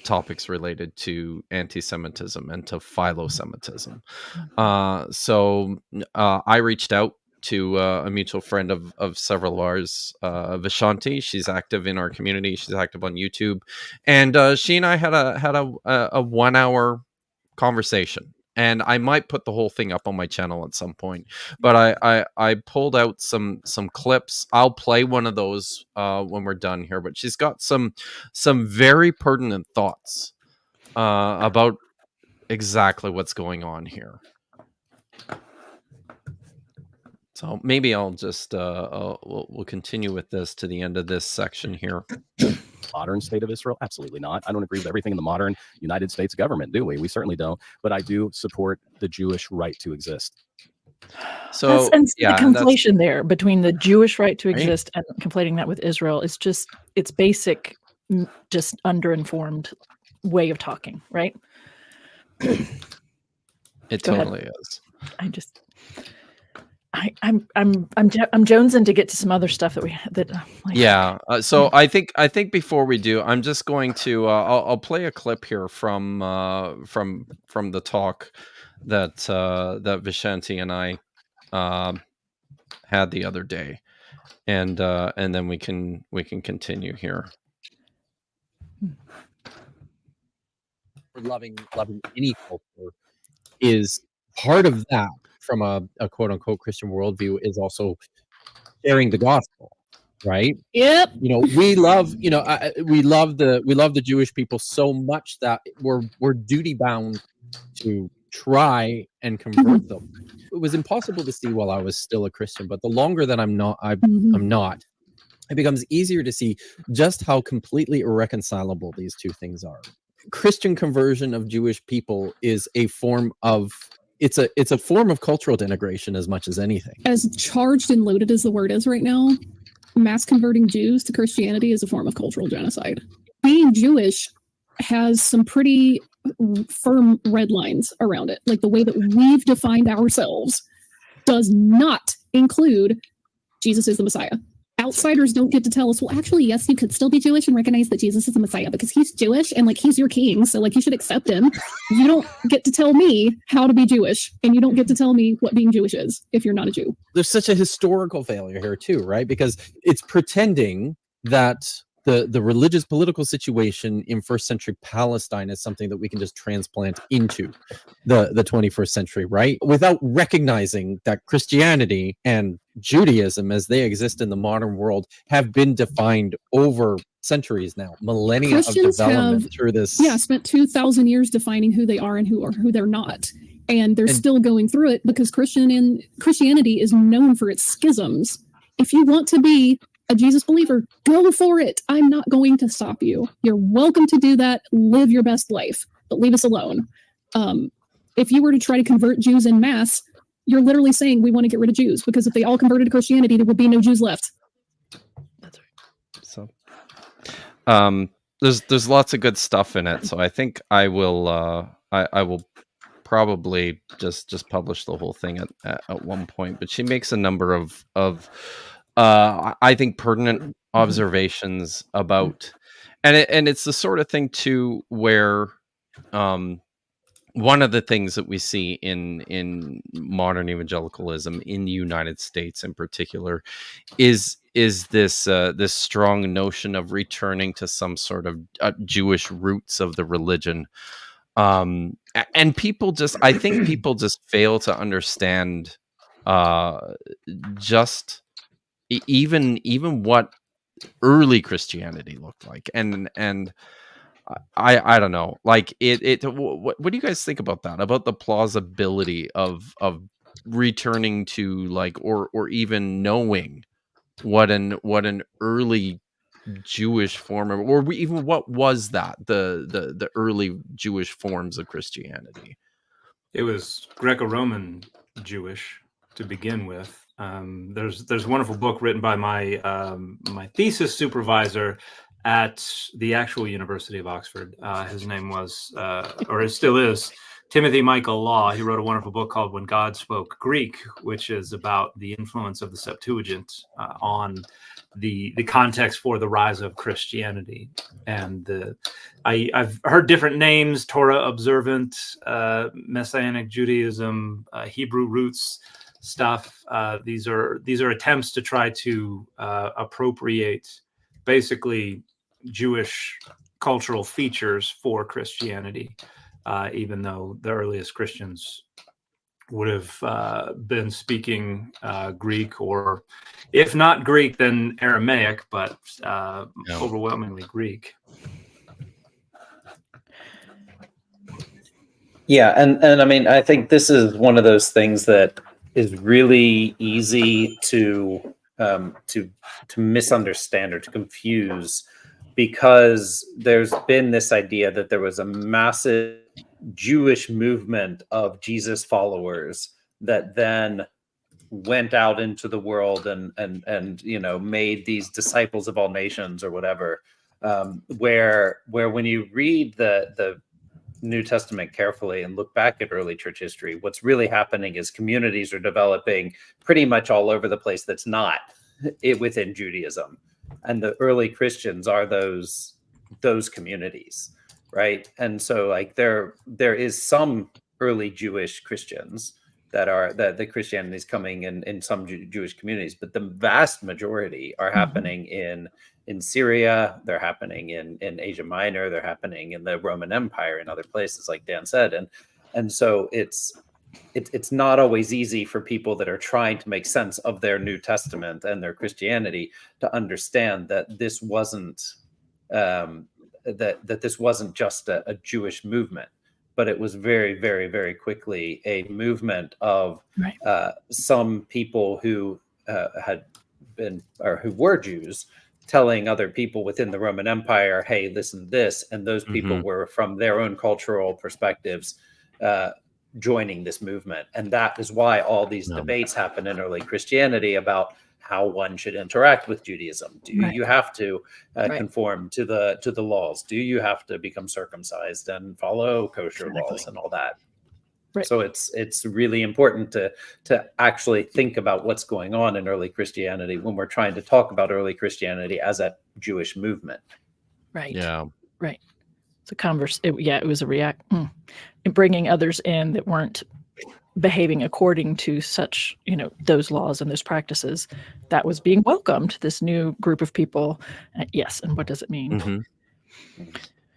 S1: topics related to anti-Semitism and to philo-Semitism. So I reached out to a mutual friend of several of ours, Vishanti. She's active in our community. She's active on YouTube, and she and I had a 1 hour conversation. And I might put the whole thing up on my channel at some point, but I pulled out some clips. I'll play one of those when we're done here. But she's got some very pertinent thoughts about exactly what's going on here. So maybe I'll just we'll continue with this to the end of this section here.
S8: Modern state of Israel? Absolutely not. I don't agree with everything in the modern United States government, do we? We certainly don't. But I do support the Jewish right to exist.
S1: So
S4: the conflation there between the Jewish right to exist and conflating that with Israel is just, it's basic, just underinformed way of talking, right?
S1: It totally is.
S4: I'm jonesing to get to some other stuff
S1: So I think before we do, I'm just going to I'll play a clip here from the talk that Vishanti and I had the other day, and then we can continue here.
S10: Loving any culture is part of that. From a quote unquote Christian worldview is also sharing the gospel, right?
S4: Yep.
S10: We love the Jewish people so much that we're duty bound to try and convert them. It was impossible to see while I was still a Christian, but the longer that I'm not, it becomes easier to see just how completely irreconcilable these two things are. Christian conversion of Jewish people is a form of it's a form of cultural denigration as much as anything.
S11: As charged and loaded as the word is right now, mass converting Jews to Christianity is a form of cultural genocide. Being Jewish has some pretty firm red lines around it. Like the way that we've defined ourselves does not include Jesus is the Messiah. Outsiders don't get to tell us, well, actually, yes, you could still be Jewish and recognize that Jesus is the Messiah because he's Jewish and he's your king. So you should accept him. You don't get to tell me how to be Jewish, and you don't get to tell me what being Jewish is if you're not a Jew.
S10: There's such a historical failure here too, right? Because it's pretending that the religious political situation in first century Palestine is something that we can just transplant into the 21st century, right? Without recognizing that Christianity and Judaism as they exist in the modern world have been defined over centuries now, millennia of development through this.
S11: Yeah, spent 2,000 years defining who they are and who they're not. And they're still going through it because Christianity is known for its schisms. If you want to be a Jesus believer, go for it. I'm not going to stop you. You're welcome to do that. Live your best life, but leave us alone. If you were to try to convert Jews en masse, you're literally saying we want to get rid of Jews because if they all converted to Christianity, there would be no Jews left.
S1: That's right. So, there's lots of good stuff in it. So I think I will probably just publish the whole thing at one point. But she makes a number of I think pertinent observations about, and it's the sort of thing too where one of the things that we see in modern evangelicalism in the United States in particular is this strong notion of returning to some sort of Jewish roots of the religion, and I think people just fail to understand just even what early Christianity looked like, and I don't know, what do you guys think about that, about the plausibility of returning to or even knowing what an early Jewish form or even what was that the early Jewish forms of Christianity?
S5: It was Greco-Roman Jewish to begin with. There's a wonderful book written by my thesis supervisor at the actual University of Oxford. His name was, or it still is, Timothy Michael Law. He wrote a wonderful book called When God Spoke Greek, which is about the influence of the Septuagint on the context for the rise of Christianity. And I've heard different names: Torah observant, Messianic Judaism, Hebrew roots stuff. These are attempts to try to appropriate basically Jewish cultural features for Christianity, even though the earliest Christians would have been speaking Greek, or if not Greek, then Aramaic, but overwhelmingly Greek.
S6: Yeah, and I mean, I think this is one of those things that is really easy to misunderstand or to confuse, because there's been this idea that there was a massive Jewish movement of Jesus followers that then went out into the world and you know, made these disciples of all nations or whatever. Where when you read the New Testament carefully and look back at early church history, what's really happening is communities are developing pretty much all over the place that's not within Judaism, and the early Christians are those communities, right? And so like there is some early Jewish Christians that the Christianity is coming in some Jewish communities, but the vast majority are happening in Syria, they're happening in Asia Minor, they're happening in the Roman Empire and other places, like Dan said. And so it's not always easy for people that are trying to make sense of their New Testament and their Christianity to understand that this wasn't that this wasn't just a Jewish movement, but it was very, very, very quickly a movement of some people who had been, or who were Jews, telling other people within the Roman Empire, hey, listen to this. And those people were, from their own cultural perspectives, joining this movement. And that is why all these debates happen in early Christianity about how one should interact with Judaism. Do you have to conform to the laws? Do you have to become circumcised and follow kosher laws and all that? So it's really important to actually think about what's going on in early Christianity when we're trying to talk about early Christianity as a Jewish movement.
S4: Right.
S1: Yeah.
S4: Right. It's a it was a bringing others in that weren't behaving according to such, you know, those laws and those practices, that was being welcomed, this new group of people. Yes. And what does it mean?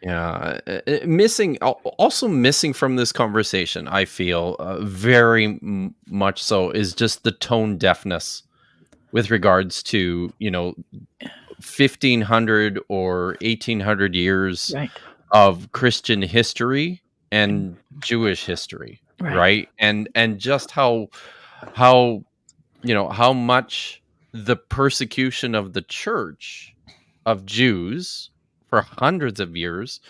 S1: Yeah, missing from this conversation, I feel very much so, is just the tone deafness with regards to, you know, 1500 or 1800 years of Christian history and Jewish history, right? And just how you know, how much the persecution of the church of Jews for hundreds of years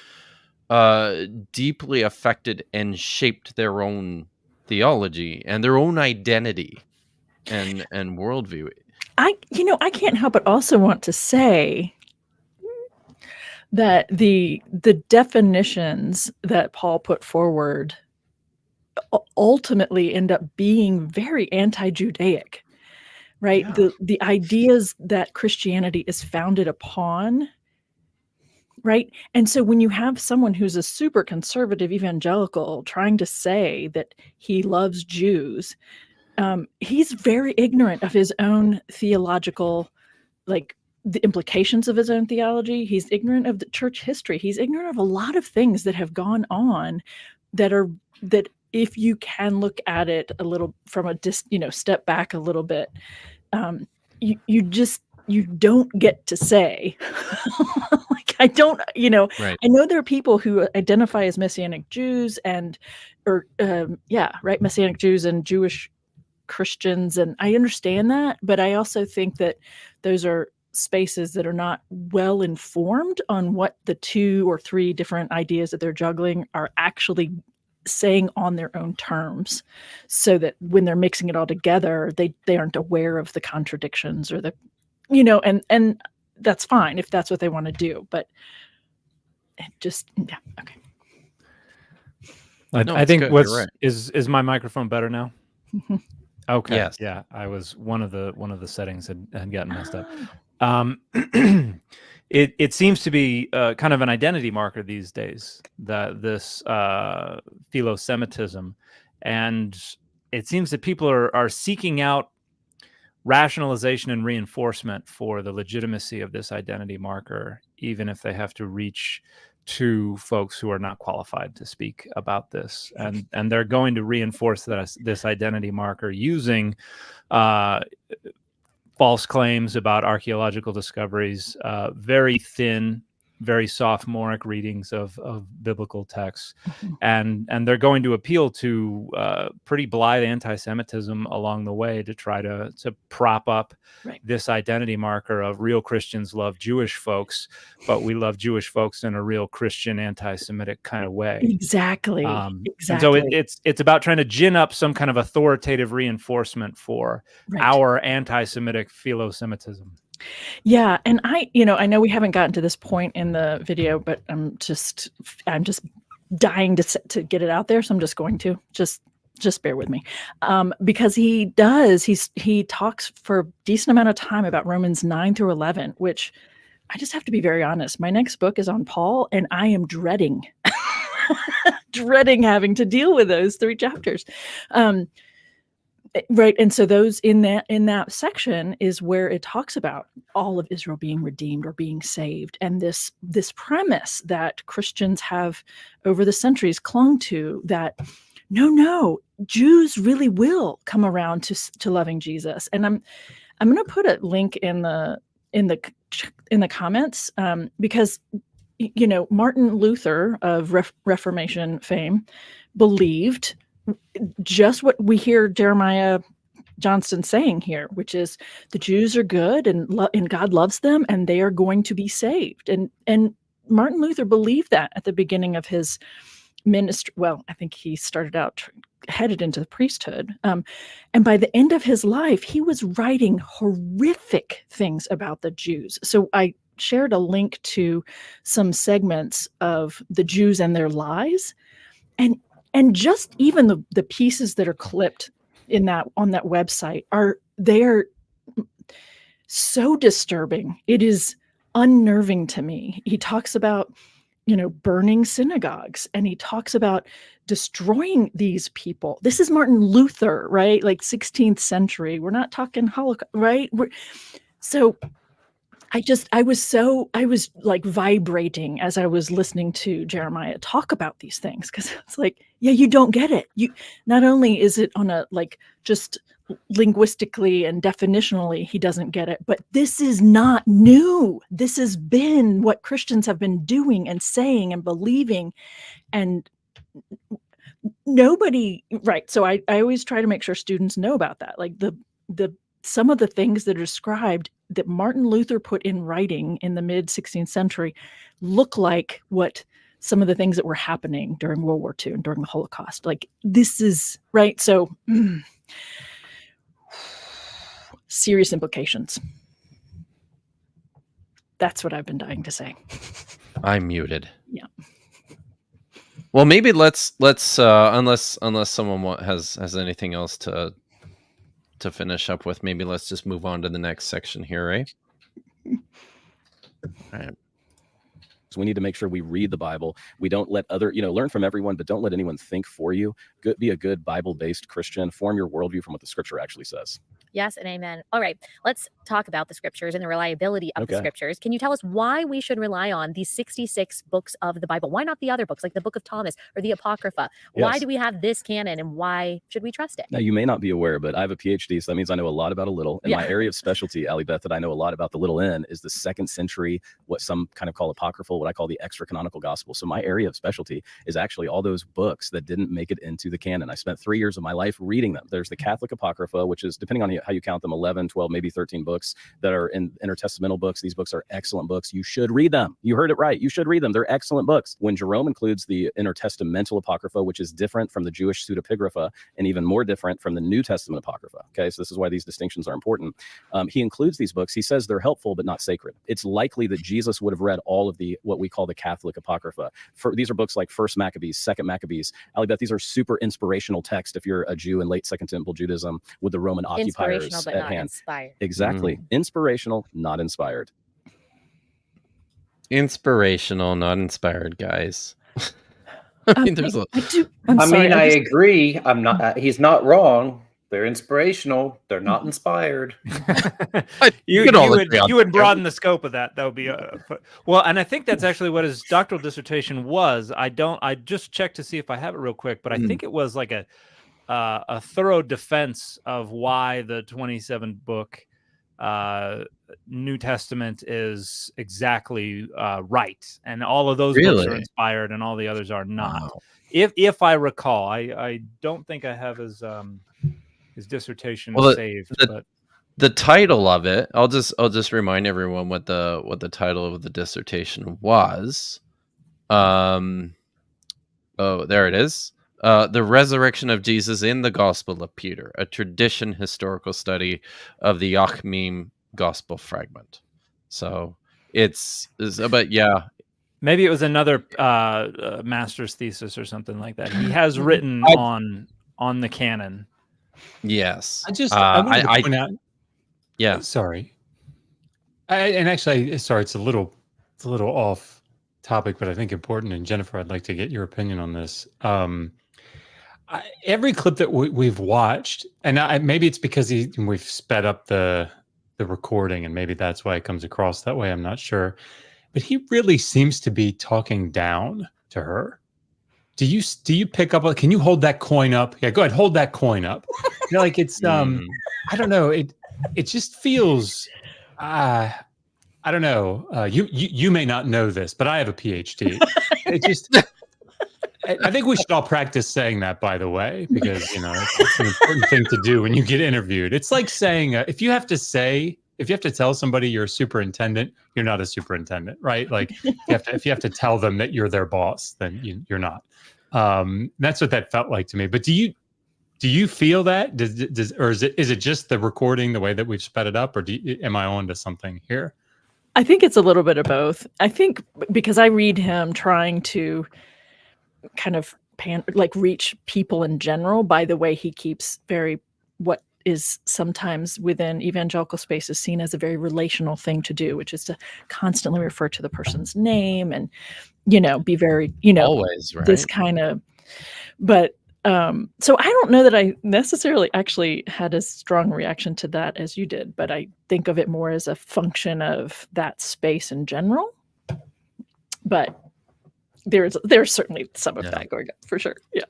S1: deeply affected and shaped their own theology and their own identity and worldview.
S4: I can't help but also want to say that the definitions that Paul put forward ultimately end up being very anti-Judaic, right? The ideas that Christianity is founded upon, right? And so when you have someone who's a super conservative evangelical trying to say that he loves Jews, he's very ignorant of his own theological, like the implications of his own theology. He's ignorant of the church history. He's ignorant of a lot of things that have gone on that if you can look at it a little from a step back a little bit, you don't get to say like, I don't, I know there are people who identify as Messianic Jews Messianic Jews and Jewish Christians. And I understand that, but I also think that those are spaces that are not well informed on what the 2 or 3 different ideas that they're juggling are actually saying on their own terms, so that when they're mixing it all together, they aren't aware of the contradictions or the, and that's fine if that's what they want to do, but it just, okay.
S5: I think is my microphone better now? Okay.
S1: Yes.
S5: Yeah, I was one of the settings had gotten messed up. It seems to be kind of an identity marker these days, this philo-Semitism, and it seems that people are seeking out rationalization and reinforcement for the legitimacy of this identity marker, even if they have to reach to folks who are not qualified to speak about this, and they're going to reinforce this identity marker using false claims about archaeological discoveries, very thin, very sophomoric readings of biblical texts, and they're going to appeal to pretty blithe anti-Semitism along the way to try to prop up this identity marker of real Christians love Jewish folks, but we love Jewish folks in a real Christian anti-Semitic kind of way.
S4: Exactly.
S5: And so it's about trying to gin up some kind of authoritative reinforcement for our anti-Semitic philo-Semitism.
S4: Yeah, and I know we haven't gotten to this point in the video, but I'm just dying to get it out there, so I'm just going to just bear with me, because he talks for a decent amount of time about Romans 9 through 11, which I just have to be very honest. My next book is on Paul, and I am dreading having to deal with those 3 chapters. Right. And so those in that section is where it talks about all of Israel being redeemed or being saved. And this premise that Christians have over the centuries clung to, that no, Jews really will come around to loving Jesus. And I'm going to put a link in the comments, because Martin Luther of Reformation fame believed just what we hear Jeremiah Johnston saying here, which is the Jews are good and God loves them and they are going to be saved. And Martin Luther believed that at the beginning of his ministry. Well, I think he started out headed into the priesthood. And by the end of his life, he was writing horrific things about the Jews. So I shared a link to some segments of the Jews and their lies. And just even the pieces that are clipped on that website are so disturbing. It is unnerving to me. He talks about, burning synagogues, and he talks about destroying these people. This is Martin Luther, right? Like 16th century. We're not talking Holocaust, right? I was like vibrating as I was listening to Jeremiah talk about these things, because it's like, yeah, you don't get it. You not only is it on a just linguistically and definitionally he doesn't get it, but this is not new. This has been what Christians have been doing and saying and believing, and nobody, right? So I always try to make sure students know about that, like the some of the things that are described that Martin Luther put in writing in the mid 16th century look like what some of the things that were happening during World War II and during the Holocaust. Like, this is right. So serious implications. That's what I've been dying to say.
S1: I'm muted.
S4: Yeah.
S1: Well, maybe let's unless someone has anything else to finish up with, maybe let's just move on to the next section here, right? All right.
S8: So we need to make sure we read the Bible. We don't let learn from everyone, but don't let anyone think for you. Be a good Bible-based Christian. Form your worldview from what the Scripture actually says.
S7: Yes and amen. All right, let's talk about the Scriptures and the reliability of the Scriptures. Can you tell us why we should rely on these 66 books of the Bible? Why not the other books, like the Book of Thomas or the Apocrypha?
S8: Yes.
S7: Why do we have this canon, and why should we trust it?
S8: Now, you may not be aware, but I have a PhD, so that means I know a lot about a little. And my area of specialty, Allie Beth, that I know a lot about the little n, is the 2nd century, what some kind of call apocryphal, what I call the extra-canonical gospel. So my area of specialty is actually all those books that didn't make it into the canon. I spent 3 years of my life reading them. There's the Catholic Apocrypha, which is, depending on how you count them, 11, 12, maybe 13 books that are in intertestamental books. These books are excellent books. You should read them. You heard it right. You should read them. They're excellent books. When Jerome includes the intertestamental apocrypha, which is different from the Jewish pseudepigrapha and even more different from the New Testament apocrypha. Okay, so this is why these distinctions are important. He includes these books. He says they're helpful but not sacred. It's likely that Jesus would have read all of the what we call the Catholic apocrypha. These are books like First Maccabees, Second Maccabees. Alibeth, these are super inspirational texts if you're a Jew in late Second Temple Judaism with the Roman occupiers
S7: Inspirational, but
S8: at
S7: not
S8: hand.
S7: inspired.
S8: Exactly. Inspirational, not inspired.
S1: Inspirational, not inspired, guys. I mean, there's a.
S6: I agree. I'm not. He's not wrong. They're inspirational. They're not inspired.
S12: You would broaden the scope of that. That would be well, and I think that's actually what his doctoral dissertation was. I just checked to see if I have it real quick, but I think it was like a thorough defense of why the 27 book New Testament is exactly right, and all of those books are inspired, and all the others are not. Wow. If I recall, I don't think I have his dissertation saved. But
S1: the title of it, I'll just remind everyone what the title of the dissertation was. Oh, there it is. The Resurrection of Jesus in the Gospel of Peter, a tradition historical study of the Yachmim Gospel fragment. So but yeah.
S12: Maybe it was another master's thesis or something like that. He has written on the canon.
S1: Yes.
S3: I wanted to point out.
S1: Yeah.
S3: Sorry. Sorry, it's a little off topic, but I think important. And Jennifer, I'd like to get your opinion on this. Every clip that we've watched, and maybe it's because we've sped up the recording, and maybe that's why it comes across that way. I'm not sure, but he really seems to be talking down to her. Do you pick up? Can you hold that coin up? Yeah, go ahead, hold that coin up. Like it's I don't know. It just feels I don't know. You may not know this, but I have a PhD. It just. I think we should all practice saying that, by the way, because it's an important thing to do when you get interviewed. It's like saying if you have to tell somebody you're a superintendent, you're not a superintendent, right? Like if you have to tell them that you're their boss, then you're not. That's what that felt like to me. But do you feel that? Or is it just the recording, the way that we've sped it up, or am I on to something here?
S4: I think it's a little bit of both. I think because I read him trying to kind of reach people in general by the way he keeps what is sometimes within evangelical spaces seen as a very relational thing to do, which is to constantly refer to the person's name and be very
S1: always right.
S4: This kind of, but so I don't know that I necessarily actually had as strong reaction to that as you did, but I think of it more as a function of that space in general. But there's certainly some of that going on for sure. Yeah,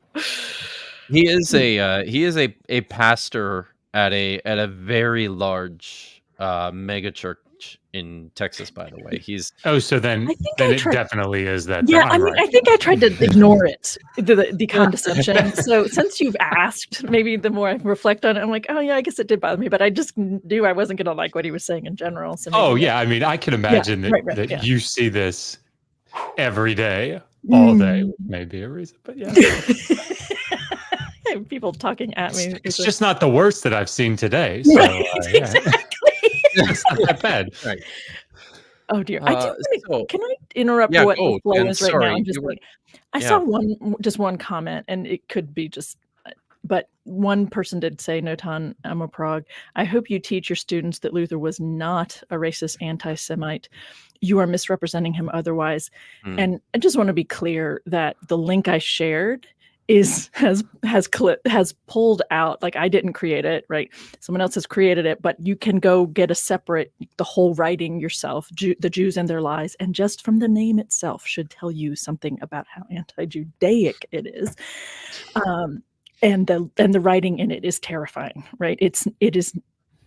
S1: he is a pastor at a very large mega church in Texas. By the way, he's
S3: so then it definitely is that.
S4: Yeah, I think I tried to ignore it, the condescension. So since you've asked, maybe the more I reflect on it, I'm like, oh yeah, I guess it did bother me, but I just knew I wasn't going to like what he was saying in general. So
S3: I mean, I can imagine that you see this every day, all day, maybe a reason, but yeah.
S4: People talking at me.
S3: It's just not the worst that I've seen today. So,
S4: exactly.
S3: It's not that bad.
S4: Right. Oh dear. Can I interrupt what the flow is right now? Just I saw one comment, and it could be but one person did say, Notan Amoprog, I hope you teach your students that Luther was not a racist anti-Semite. You are misrepresenting him otherwise. And I just want to be clear that the link I shared has pulled out, like I didn't create it, right? Someone else has created it, but you can go get the whole writing yourself, the Jews and their lies, and just from the name itself should tell you something about how anti-Judaic it is. And the writing in it is terrifying, right? It is.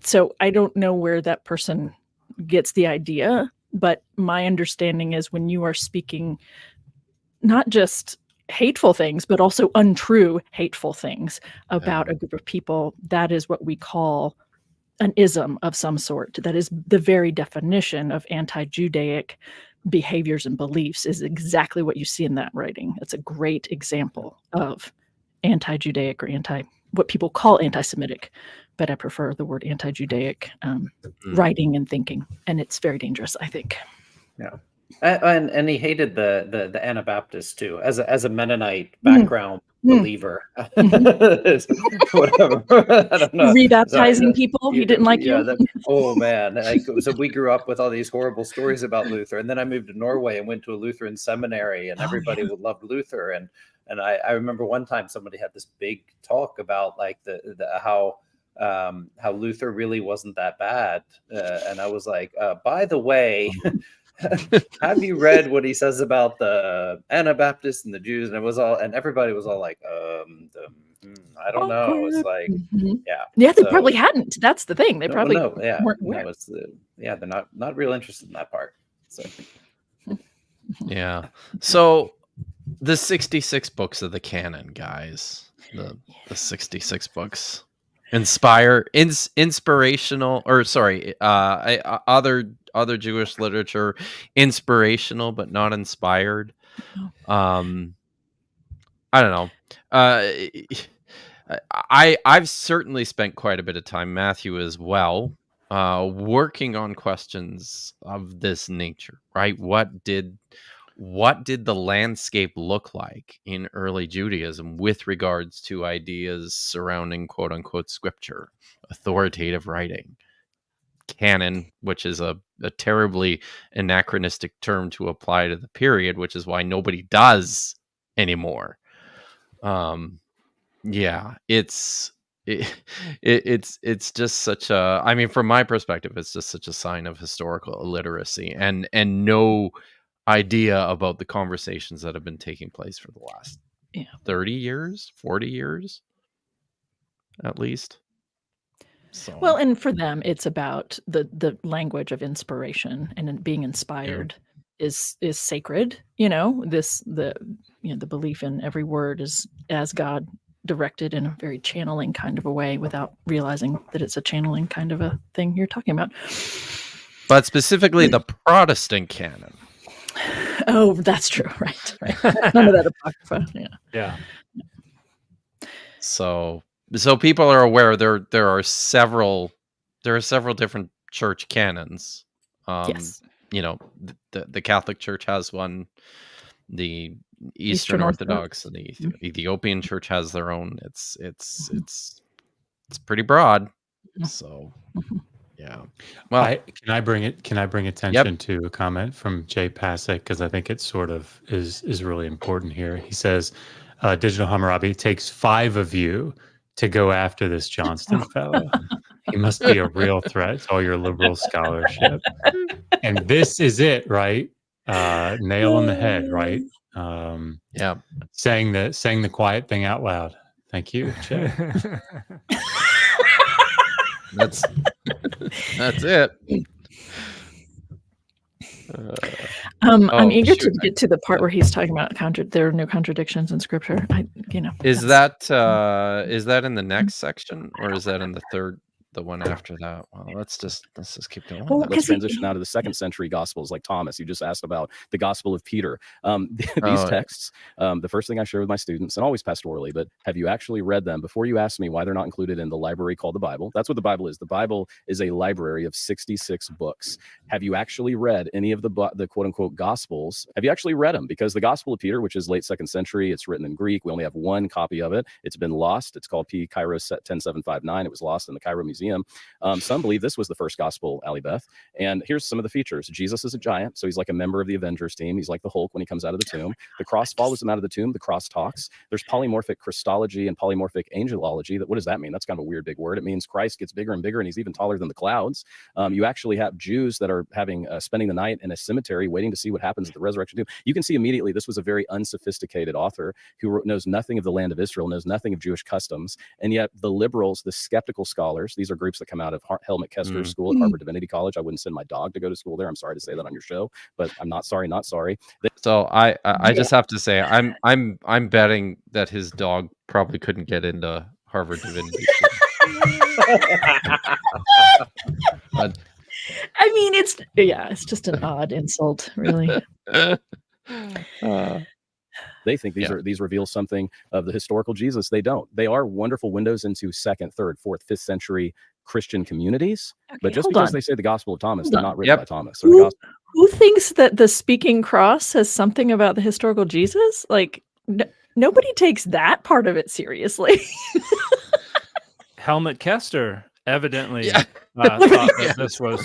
S4: So I don't know where that person gets the idea, but my understanding is when you are speaking not just hateful things, but also untrue hateful things about a group of people, that is what we call an ism of some sort that is the very definition of anti-Judaic behaviors and beliefs, is exactly what you see in that writing. It's a great example of anti-Judaic or what people call anti-Semitic, but I prefer the word anti-Judaic writing and thinking, and it's very dangerous, I think.
S6: Yeah. And he hated the Anabaptists too, as a Mennonite background believer. Whatever. I don't know.
S4: Rebaptizing people. He didn't like you.
S6: Oh man! So we grew up with all these horrible stories about Luther, and then I moved to Norway and went to a Lutheran seminary, and everybody loved Luther. And I remember one time somebody had this big talk about like how Luther really wasn't that bad, and I was like, by the way. Have you read what he says about the Anabaptists and the Jews? And everybody was all like, I don't know. It's like,
S4: they probably hadn't. That's the thing. They probably weren't aware.
S6: They're not real interested in that part. So.
S1: Yeah. So the 66 books of the canon, guys. The 66 books. Inspirational, or sorry, other Jewish literature, inspirational but not inspired. I don't know. I've certainly spent quite a bit of time, Matthew as well, working on questions of this nature, right? What did the landscape look like in early Judaism with regards to ideas surrounding quote unquote scripture, authoritative writing, canon, which is a terribly anachronistic term to apply to the period, which is why nobody does anymore. It's just such a, I mean, from my perspective, it's just such a sign of historical illiteracy and no idea about the conversations that have been taking place for the last 30 years, 40 years, at least. So.
S4: Well, and for them, it's about the language of inspiration, and being inspired is sacred. The belief in every word is as God directed in a very channeling kind of a way, without realizing that it's a channeling kind of a thing you're talking about.
S1: But specifically the Protestant canon.
S4: Oh, that's true. Right. None of that apocrypha.
S12: Yeah.
S1: So people are aware there are several different church canons.
S4: Yes.
S1: The Catholic Church has one. The Eastern Orthodox and the Ethiopian Church has their own. It's pretty broad. So. Yeah. Well,
S3: can I bring attention to a comment from Jay Pasek, because I think it sort of is really important here. He says, Digital Hammurabi, it takes 5 of you to go after this Johnston fellow. He must be a real threat to all your liberal scholarship. And this is it, right? Nail on the head, right? Saying the quiet thing out loud. Thank you, Jay.
S1: That's it.
S4: I'm eager to get to the part where he's talking about there are no contradictions in Scripture.
S1: Is that in the next section, or is that in the one after that? Well, let's just keep going.
S8: Let's transition now to the 2nd century Gospels, like Thomas. You just asked about the Gospel of Peter. These texts, the first thing I share with my students, and always pastorally, but have you actually read them before you ask me why they're not included in the library called the Bible? That's what the Bible is. The Bible is a library of 66 books. Have you actually read any of the quote unquote Gospels? Have you actually read them? Because the Gospel of Peter, which is late 2nd century, it's written in Greek. We only have one copy of it. It's been lost. It's called P. Kairos 10759. It was lost in the Cairo Museum. Some believe this was the first gospel, Ali Beth. And here's some of the features. Jesus is a giant, so he's like a member of the Avengers team. He's like the Hulk when he comes out of the tomb. The cross follows him out of the tomb. The cross talks. There's polymorphic Christology and polymorphic angelology. What does that mean? That's kind of a weird big word. It means Christ gets bigger and bigger, and he's even taller than the clouds. You actually have Jews that are spending the night in a cemetery waiting to see what happens at the resurrection tomb. You can see immediately this was a very unsophisticated author who knows nothing of the land of Israel, knows nothing of Jewish customs, and yet the liberals, the skeptical scholars, these are groups that come out of Helmut Kessler's school at Harvard Divinity College. I wouldn't send my dog to go to school there. I'm sorry to say that on your show, but I'm not sorry.
S1: So I just have to say I'm betting that his dog probably couldn't get into Harvard Divinity School.
S4: I mean, it's just an odd insult, really.
S8: They think these reveal something of the historical Jesus. They don't. They are wonderful windows into 2nd, 3rd, 4th, 5th century Christian communities. But just because they say the Gospel of Thomas, they're not written by Thomas. Or the Gospel.
S4: Who thinks that the speaking cross says something about the historical Jesus? Like, nobody takes that part of it seriously.
S12: Helmut Kester evidently thought that this was.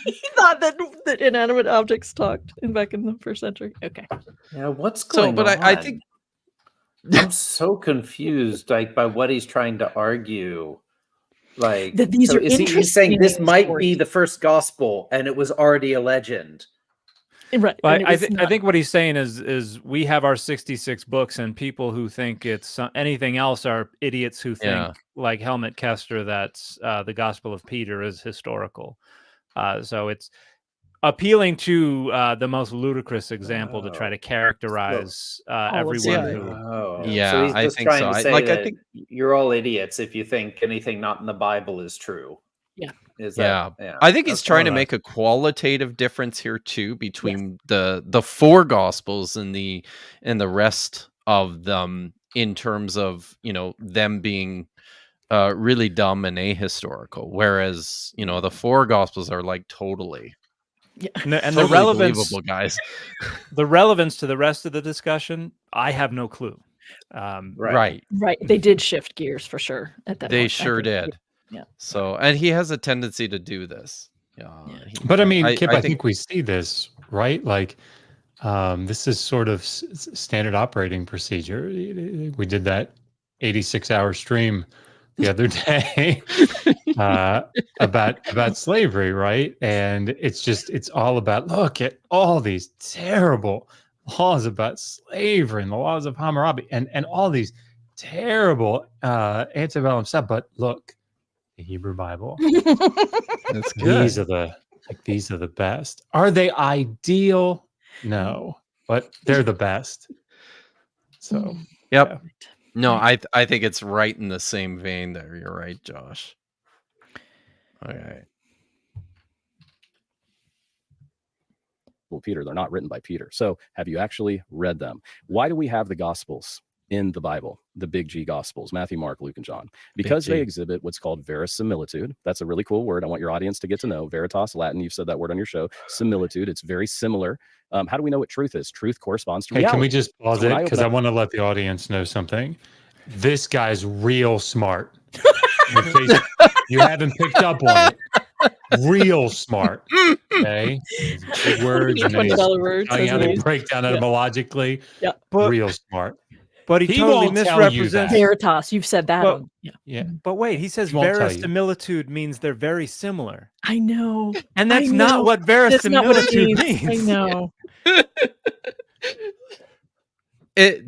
S4: He thought that inanimate objects talked back in the 1st century. Okay.
S6: Yeah, what's going on?
S1: I think
S6: I'm so confused, like, by what he's trying to argue. Like,
S4: that these are
S6: he's saying this might be the first gospel, and it was already a legend.
S4: Right.
S12: But I think what he's saying is we have our 66 books, and people who think it's anything else are idiots who think, like Helmut Kester, that's the Gospel of Peter is historical. So it's appealing to the most ludicrous example to try to characterize everyone who.
S6: So he's just trying to say I think you're all idiots if you think anything not in the Bible is true.
S4: Yeah.
S1: I think he's trying to make a qualitative difference here too between the 4 Gospels and the rest of them in terms of, them being really dumb and ahistorical, whereas the 4 Gospels are like totally
S12: and
S1: totally
S12: the relevance,
S1: believable, guys.
S12: The relevance to the rest of the discussion, I have no clue.
S1: Right.
S4: They did shift gears for sure at that.
S1: They
S4: point.
S1: sure did.
S4: Yeah.
S1: So, and he has a tendency to do this.
S3: But I mean, Kip, I think we see this, right? Like, this is sort of standard operating procedure. We did that 86-hour stream the other day about slavery, right? And it's all about, look at all these terrible laws about slavery and the laws of Hammurabi and all these terrible antebellum stuff. But look, the Hebrew Bible.
S1: That's good.
S3: These are the best. Are they ideal? No, but they're the best. So,
S1: yep.
S3: Yeah.
S1: No, I think it's right in the same vein there. You're right, Josh. Okay.
S8: Well, Peter, they're not written by Peter. So have you actually read them? Why do we have the Gospels in the Bible, the big G Gospels, Matthew, Mark, Luke, and John? Because they exhibit what's called verisimilitude. That's a really cool word. I want your audience to get to know. Veritas, Latin, you've said that word on your show. Similitude, it's very similar. How do we know what truth is? Truth corresponds to reality.
S3: Can we just pause it? Because I want to let the audience know something. This guy's real smart. In case you haven't picked up on it. Real smart. Okay? Big words.
S4: $20 words.
S3: How to break down etymologically.
S4: Yeah.
S3: Real smart.
S12: But he totally misrepresents
S4: Veritas. You've said that.
S12: But wait, he says verisimilitude means they're very similar.
S4: I know.
S12: And that's not what verisimilitude means.
S4: I know.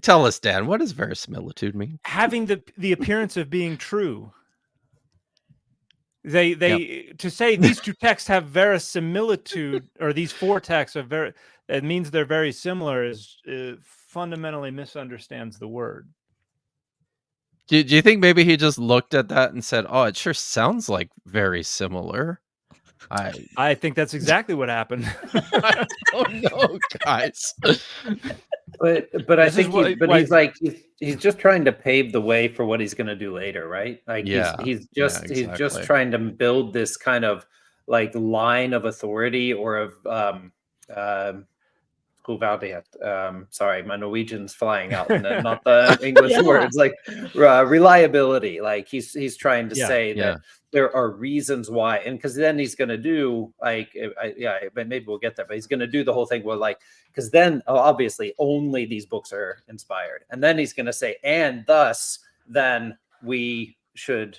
S1: Tell us, Dan, what does verisimilitude mean?
S12: Having the appearance of being true. To say these 2 texts have verisimilitude, or these 4 texts are it means they're very similar, is fundamentally misunderstands the word.
S1: Do you think maybe he just looked at that and said, "Oh, it sure sounds like very similar"?
S12: I think that's exactly what happened.
S1: I don't know, guys.
S6: But I think he's just trying to pave the way for what he's going to do later, right? Like he's just trying to build this kind of like line of authority or of sorry, my Norwegian's flying out, and not the English words, like reliability. Like he's trying to say that there are reasons why, and because then he's going to do but maybe we'll get there. But he's going to do the whole thing where because then obviously only these books are inspired, and then he's going to say, and thus then we should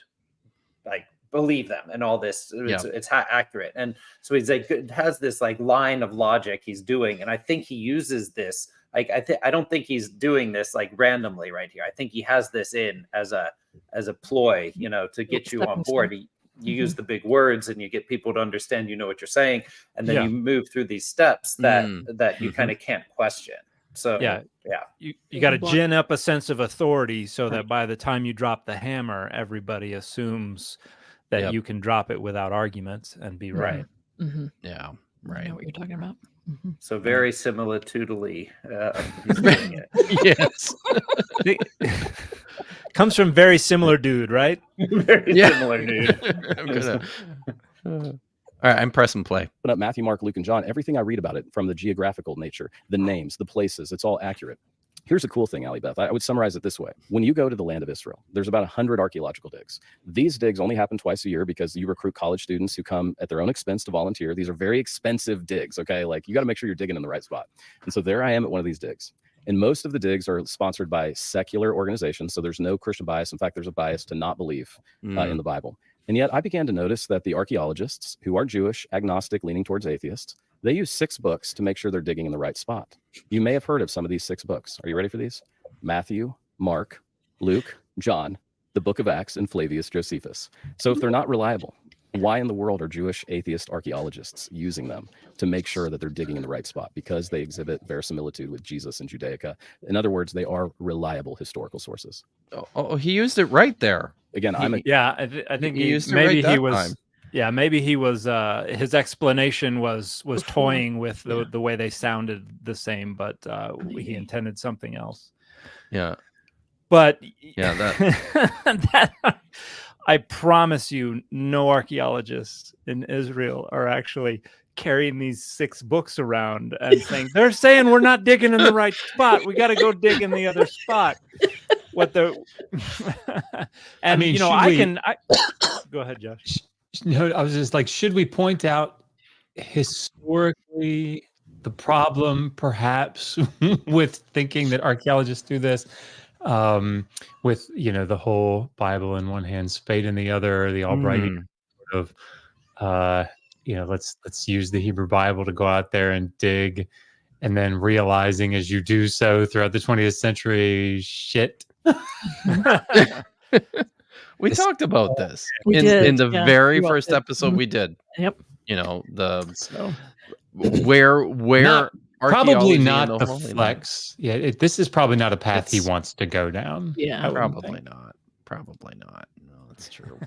S6: believe them and all this. It's accurate. And so he's it has this line of logic he's doing. And I think he uses this, I don't think he's doing this randomly right here. I think he has this in as a ploy, to get you on board. You use the big words and you get people to understand, what you're saying. And then you move through these steps that you kind of can't question. So
S12: yeah,
S6: yeah,
S12: you got to gin up a sense of authority so that by the time you drop the hammer, everybody assumes that you can drop it without arguments and be right.
S4: Mm-hmm.
S1: Yeah,
S4: I know what you're talking about. Mm-hmm.
S6: So very similitudely, he's doing it.
S1: Yes.
S12: Comes from very similar dude, right?
S6: Very similar dude.
S1: I'm gonna... All right, I'm pressing play.
S8: But Matthew, Mark, Luke, and John, everything I read about it, from the geographical nature, the names, the places, it's all accurate. Here's a cool thing, Ali Beth. I would summarize it this way. When you go to the land of Israel, there's about 100 archaeological digs. These digs only happen twice a year because you recruit college students who come at their own expense to volunteer. These are very expensive digs, okay? Like, you got to make sure you're digging in the right spot. And so there I am at one of these digs. And most of the digs are sponsored by secular organizations, so there's no Christian bias. In fact, there's a bias to not believe in the Bible. And yet I began to notice that the archaeologists, who are Jewish, agnostic, leaning towards atheists, they use 6 books to make sure they're digging in the right spot. You may have heard of some of these 6 books. Are you ready for these? Matthew, Mark, Luke, John, the book of Acts, and Flavius Josephus. So if they're not reliable, why in the world are Jewish atheist archaeologists using them to make sure that they're digging in the right spot? Because they exhibit verisimilitude with Jesus and Judaica. In other words, they are reliable historical sources.
S1: Oh, he used it right there.
S8: Again,
S12: I think
S1: he used it
S12: maybe
S1: right
S12: he was.
S1: time.
S12: Yeah, maybe he was. His explanation was toying with the way they sounded the same, but he intended something else.
S1: Yeah,
S12: but
S1: yeah, that
S12: I promise you, no archaeologists in Israel are actually carrying these 6 books around and saying they're saying we're not digging in the right spot. We got to go dig in the other spot. What the? And I mean, go ahead, Josh.
S3: No, I was just like, should we point out historically the problem perhaps with thinking that archaeologists do this, with the whole Bible in one hand, spade in the other, the Albrightian sort of let's use the Hebrew Bible to go out there and dig, and then realizing as you do so throughout the 20th century, shit.
S1: We talked about this
S4: in
S1: the very first episode we did.
S4: Yep.
S1: Where
S3: probably not the
S1: Holy
S3: flex. Land. Yeah, this is probably not a path he wants to go down.
S4: Yeah,
S1: probably not. No, that's true.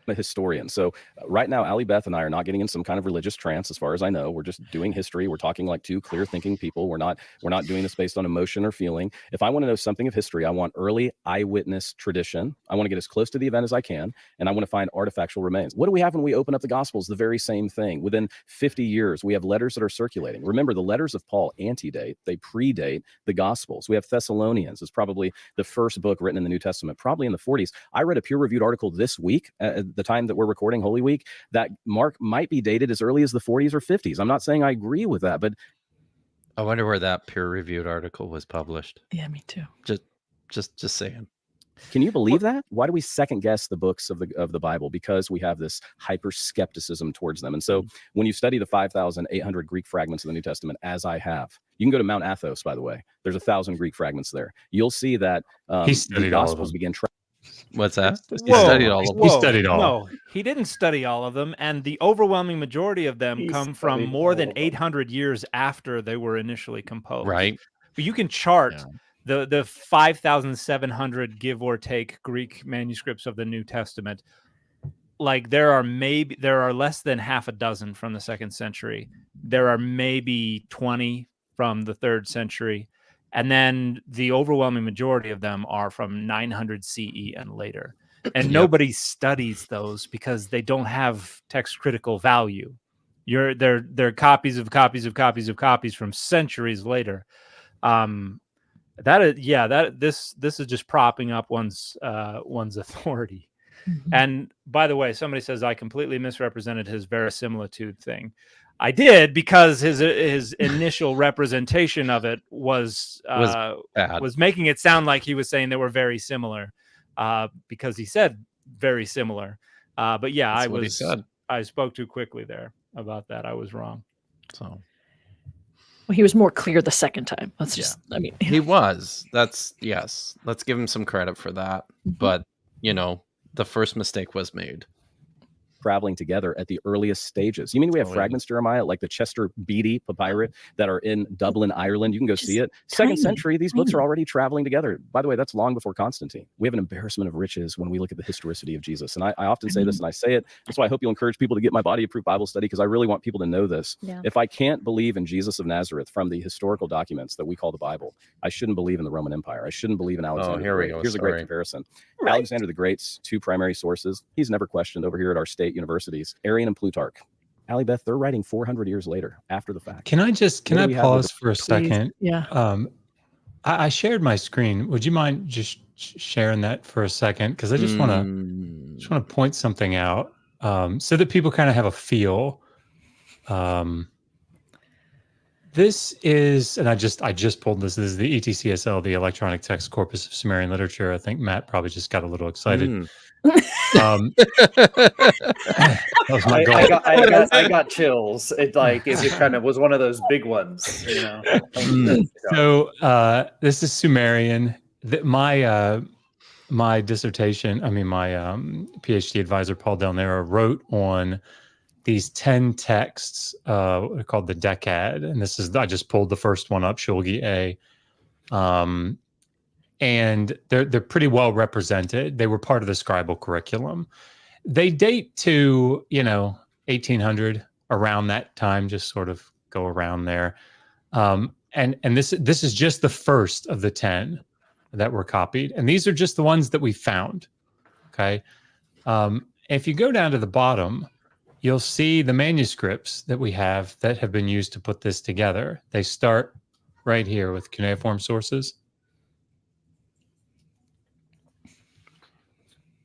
S8: A historian. So right now, Ali Beth and I are not getting in some kind of religious trance, as far as I know. We're just doing history. We're talking like 2 clear-thinking people. We're not doing this based on emotion or feeling. If I want to know something of history, I want early eyewitness tradition. I want to get as close to the event as I can, and I want to find artifactual remains. What do we have when we open up the Gospels? The very same thing. Within 50 years, we have letters that are circulating. Remember, the letters of Paul antedate. They predate the Gospels. We have Thessalonians. It's probably the first book written in the New Testament, probably in the 40s. I read a peer-reviewed article this week, the time that we're recording Holy Week, that Mark might be dated as early as the 40s or 50s. I'm not saying I agree with that, but
S1: I wonder where that peer-reviewed article was published.
S4: Yeah, me too.
S1: Just saying.
S8: Can you believe that? Why do we second guess the books of the Bible? Because we have this hyper skepticism towards them. And so when you study the 5,800 Greek fragments of the New Testament, as I have, you can go to Mount Athos, by the way. There's 1,000 Greek fragments there. You'll see that the Gospels begin.
S1: What's that?
S12: He
S3: studied all of them. He studied all.
S12: No, he didn't study all of them, and the overwhelming majority of them come from more than 800 years after they were initially composed.
S1: Right.
S12: But you can chart the 5,700 give or take Greek manuscripts of the New Testament. Like there are less than half a dozen from the 2nd century. There are maybe 20 from the 3rd century. And then the overwhelming majority of them are from 900 CE and later. And nobody studies those because they don't have text critical value. They're copies of copies of copies of copies from centuries later. This is just propping up one's authority. Mm-hmm. And by the way, somebody says I completely misrepresented his verisimilitude thing. I did, because his initial representation of it was making it sound like he was saying they were very similar, because he said very similar. But yeah, I spoke too quickly there about that. I was wrong.
S1: So,
S4: well, he was more clear the second time.
S1: He was. Yes. Let's give him some credit for that. But the first mistake was made.
S8: traveling together at the earliest stages. You mean we have fragments, Jeremiah, like the Chester Beatty papyrus that are in Dublin, Ireland? You can go see it. Second century, these books are already traveling together. By the way, that's long before Constantine. We have an embarrassment of riches when we look at the historicity of Jesus. And I often say this, and I say it. That's why I hope you'll encourage people to get my body-approved Bible study, because I really want people to know this.
S7: Yeah.
S8: If I can't believe in Jesus of Nazareth from the historical documents that we call the Bible, I shouldn't believe in the Roman Empire. I shouldn't believe in Alexander.
S1: Here we
S8: the Great.
S1: go.
S8: Here's a great comparison. Right. Alexander the Great's two primary sources, he's never questioned over here at our state universities, Arian and Plutarch. Allie Beth, they're writing 400 years later after the fact.
S3: Can I pause for a second?
S4: Yeah.
S3: I shared my screen. Would you mind just sharing that for a second? Because I just want to point something out so that people kind of have a feel. This is, and I just pulled this. This is the ETCSL, the Electronic Text Corpus of Sumerian Literature. I think Matt probably just got a little excited.
S6: That was my goal. I got chills. It kind of was one of those big ones, you know.
S3: So this is Sumerian. My dissertation, my PhD advisor Paul Del Nero wrote on these 10 texts called the Decad, and I just pulled the first one up, Shulgi A. And they're pretty well represented. They were part of the scribal curriculum. They date to 1800, around that time, just sort of go around there. And this is just the first of the 10 that were copied, and these are just the ones that we found. Okay, if you go down to the bottom, you'll see the manuscripts that we have that have been used to put this together. They start right here with cuneiform sources.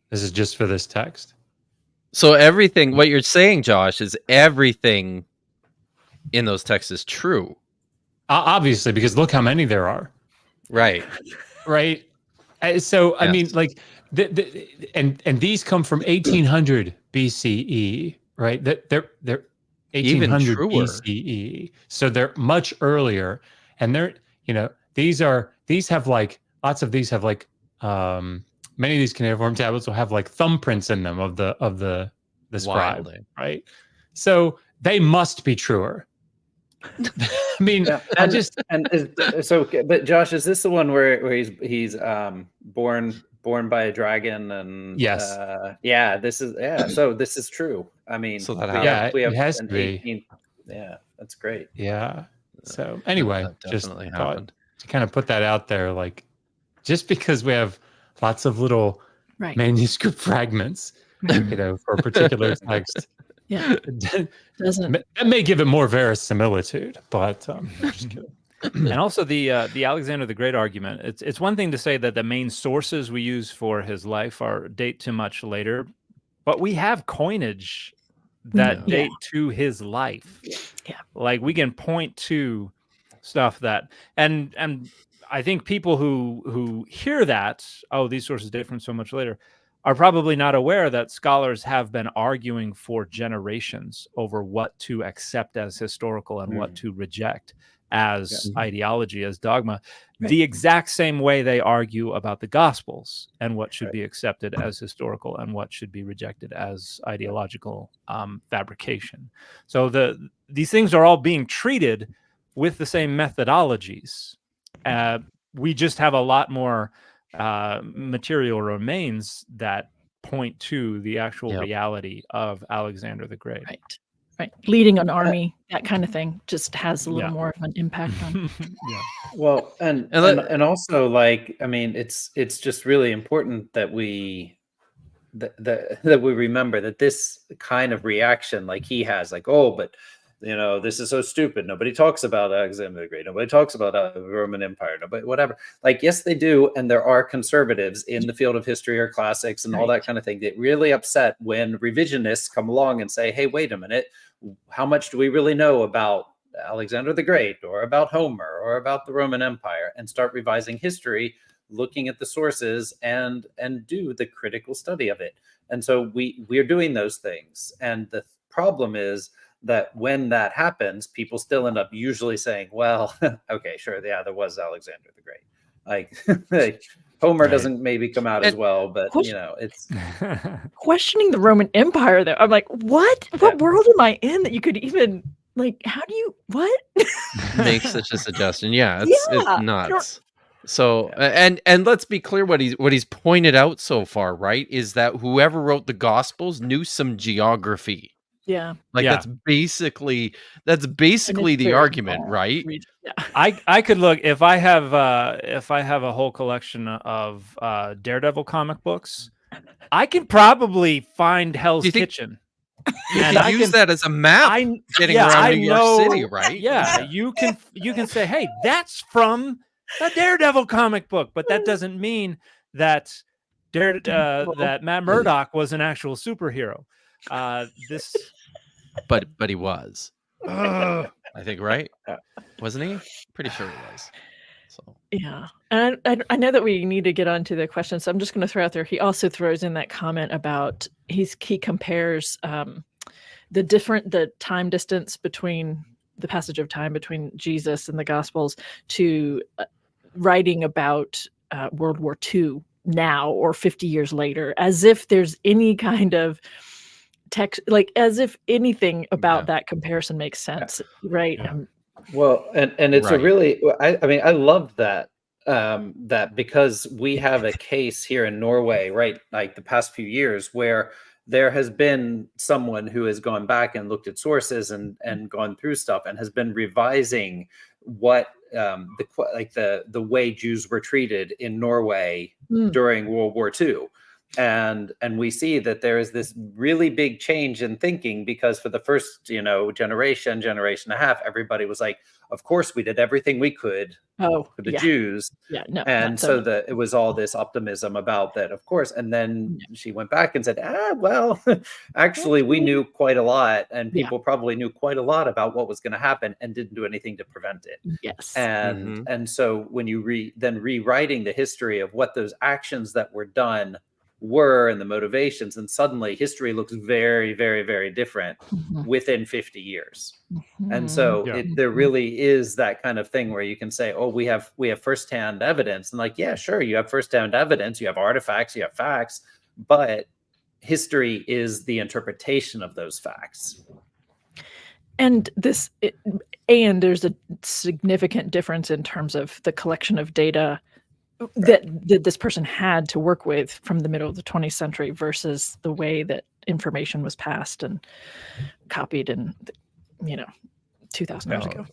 S3: This is just for this text.
S1: So everything, what you're saying, Josh, is everything in those texts is true.
S3: Obviously, because look how many there are.
S1: Right.
S3: Right. So, I mean, like, and these come from 1800 BCE, right? They're 1800 BCE. So they're much earlier. And these have like, lots of these have like, many of these cuneiform tablets will have like thumbprints in them of the scribe, right? So they must be truer. I mean,
S6: but Josh, is this the one where he's born by a dragon? And
S3: yes,
S6: so this is true. I mean,
S3: so
S6: it
S3: has to be.
S6: That's great.
S3: Yeah. So anyway,
S1: that
S3: just
S1: definitely happened.
S3: To kind of put that out there, like, just because we have lots of little manuscript fragments, for a particular text.
S4: Yeah,
S3: that may give it more verisimilitude, but I'm just kidding.
S12: And also the Alexander the Great argument. It's one thing to say that the main sources we use for his life date to much later, but we have coinage that date to his life.
S4: Yeah,
S12: like we can point to stuff that and I think people who hear that, these sources date from so much later, are probably not aware that scholars have been arguing for generations over what to accept as historical and what to reject as ideology, as dogma, the exact same way they argue about the Gospels and what should be accepted as historical and what should be rejected as ideological fabrication. So these things are all being treated with the same methodologies. We just have a lot more material remains that point to the actual reality of Alexander the Great.
S4: Right. Leading an army, that kind of thing, just has a little more of an impact on.
S6: Well, and also, like, I mean, it's just really important that we that we remember that this kind of reaction, like he has, like, but this is so stupid. Nobody talks about Alexander the Great. Nobody talks about the Roman Empire. Nobody, whatever. Like, yes, they do. And there are conservatives in the field of history or classics and all that kind of thing that really upset when revisionists come along and say, hey, wait a minute. How much do we really know about Alexander the Great or about Homer or about the Roman Empire, and start revising history, looking at the sources and do the critical study of it. And so we're doing those things. And the problem is that when that happens, people still end up usually saying, well, okay, sure, yeah, there was Alexander the Great. Like, Homer
S3: Right.
S6: doesn't maybe come out as well, but you know, it's
S4: questioning the Roman Empire though. I'm like, what world am I in that you could even like, how do you what?
S1: Make such a suggestion? Yeah, it's
S4: Yeah,
S1: nuts. So and let's be clear, what he's pointed out so far, right, is that whoever wrote the Gospels knew some geography.
S4: Yeah.
S1: Like that's basically the argument, right?
S4: Yeah.
S12: I could look if I have a whole collection of Daredevil comic books, I can probably find Hell's Kitchen.
S1: And I use that as a map getting around New York City, right?
S12: Yeah, you can say, hey, that's from a Daredevil comic book, but that doesn't mean that that Matt Murdock was an actual superhero.
S1: But he was. I think, right? Wasn't he? Pretty sure he was. So
S4: yeah, and I know that we need to get on to the question, so I'm just going to throw out there. He also throws in that comment about he compares the time distance between the passage of time between Jesus and the Gospels to writing about World War II now or 50 years later, as if there's any kind of text, like as if anything about that comparison makes sense, right?
S6: Well, and it's a really, I mean, I love that that because we have a case here in Norway, right, like the past few years where there has been someone who has gone back and looked at sources and gone through stuff and has been revising what the way Jews were treated in Norway during World War II. And we see that there is this really big change in thinking, because for the first, generation and a half, everybody was like, of course we did everything we could for the Jews.
S4: Yeah, no.
S6: And so that it was all this optimism about that, of course. And then she went back and said, well, actually we knew quite a lot, and people probably knew quite a lot about what was going to happen and didn't do anything to prevent it.
S4: Yes.
S6: And so when you rewriting the history of what those actions that were done were and the motivations, and suddenly history looks very, very, very different within 50 years. And so there really is that kind of thing where you can say, oh, we have firsthand evidence, and like, yeah, sure, you have firsthand evidence, you have artifacts, you have facts, but history is the interpretation of those facts.
S4: And there's a significant difference in terms of the collection of data that this person had to work with from the middle of the 20th century versus the way that information was passed and copied in 2,000 years ago.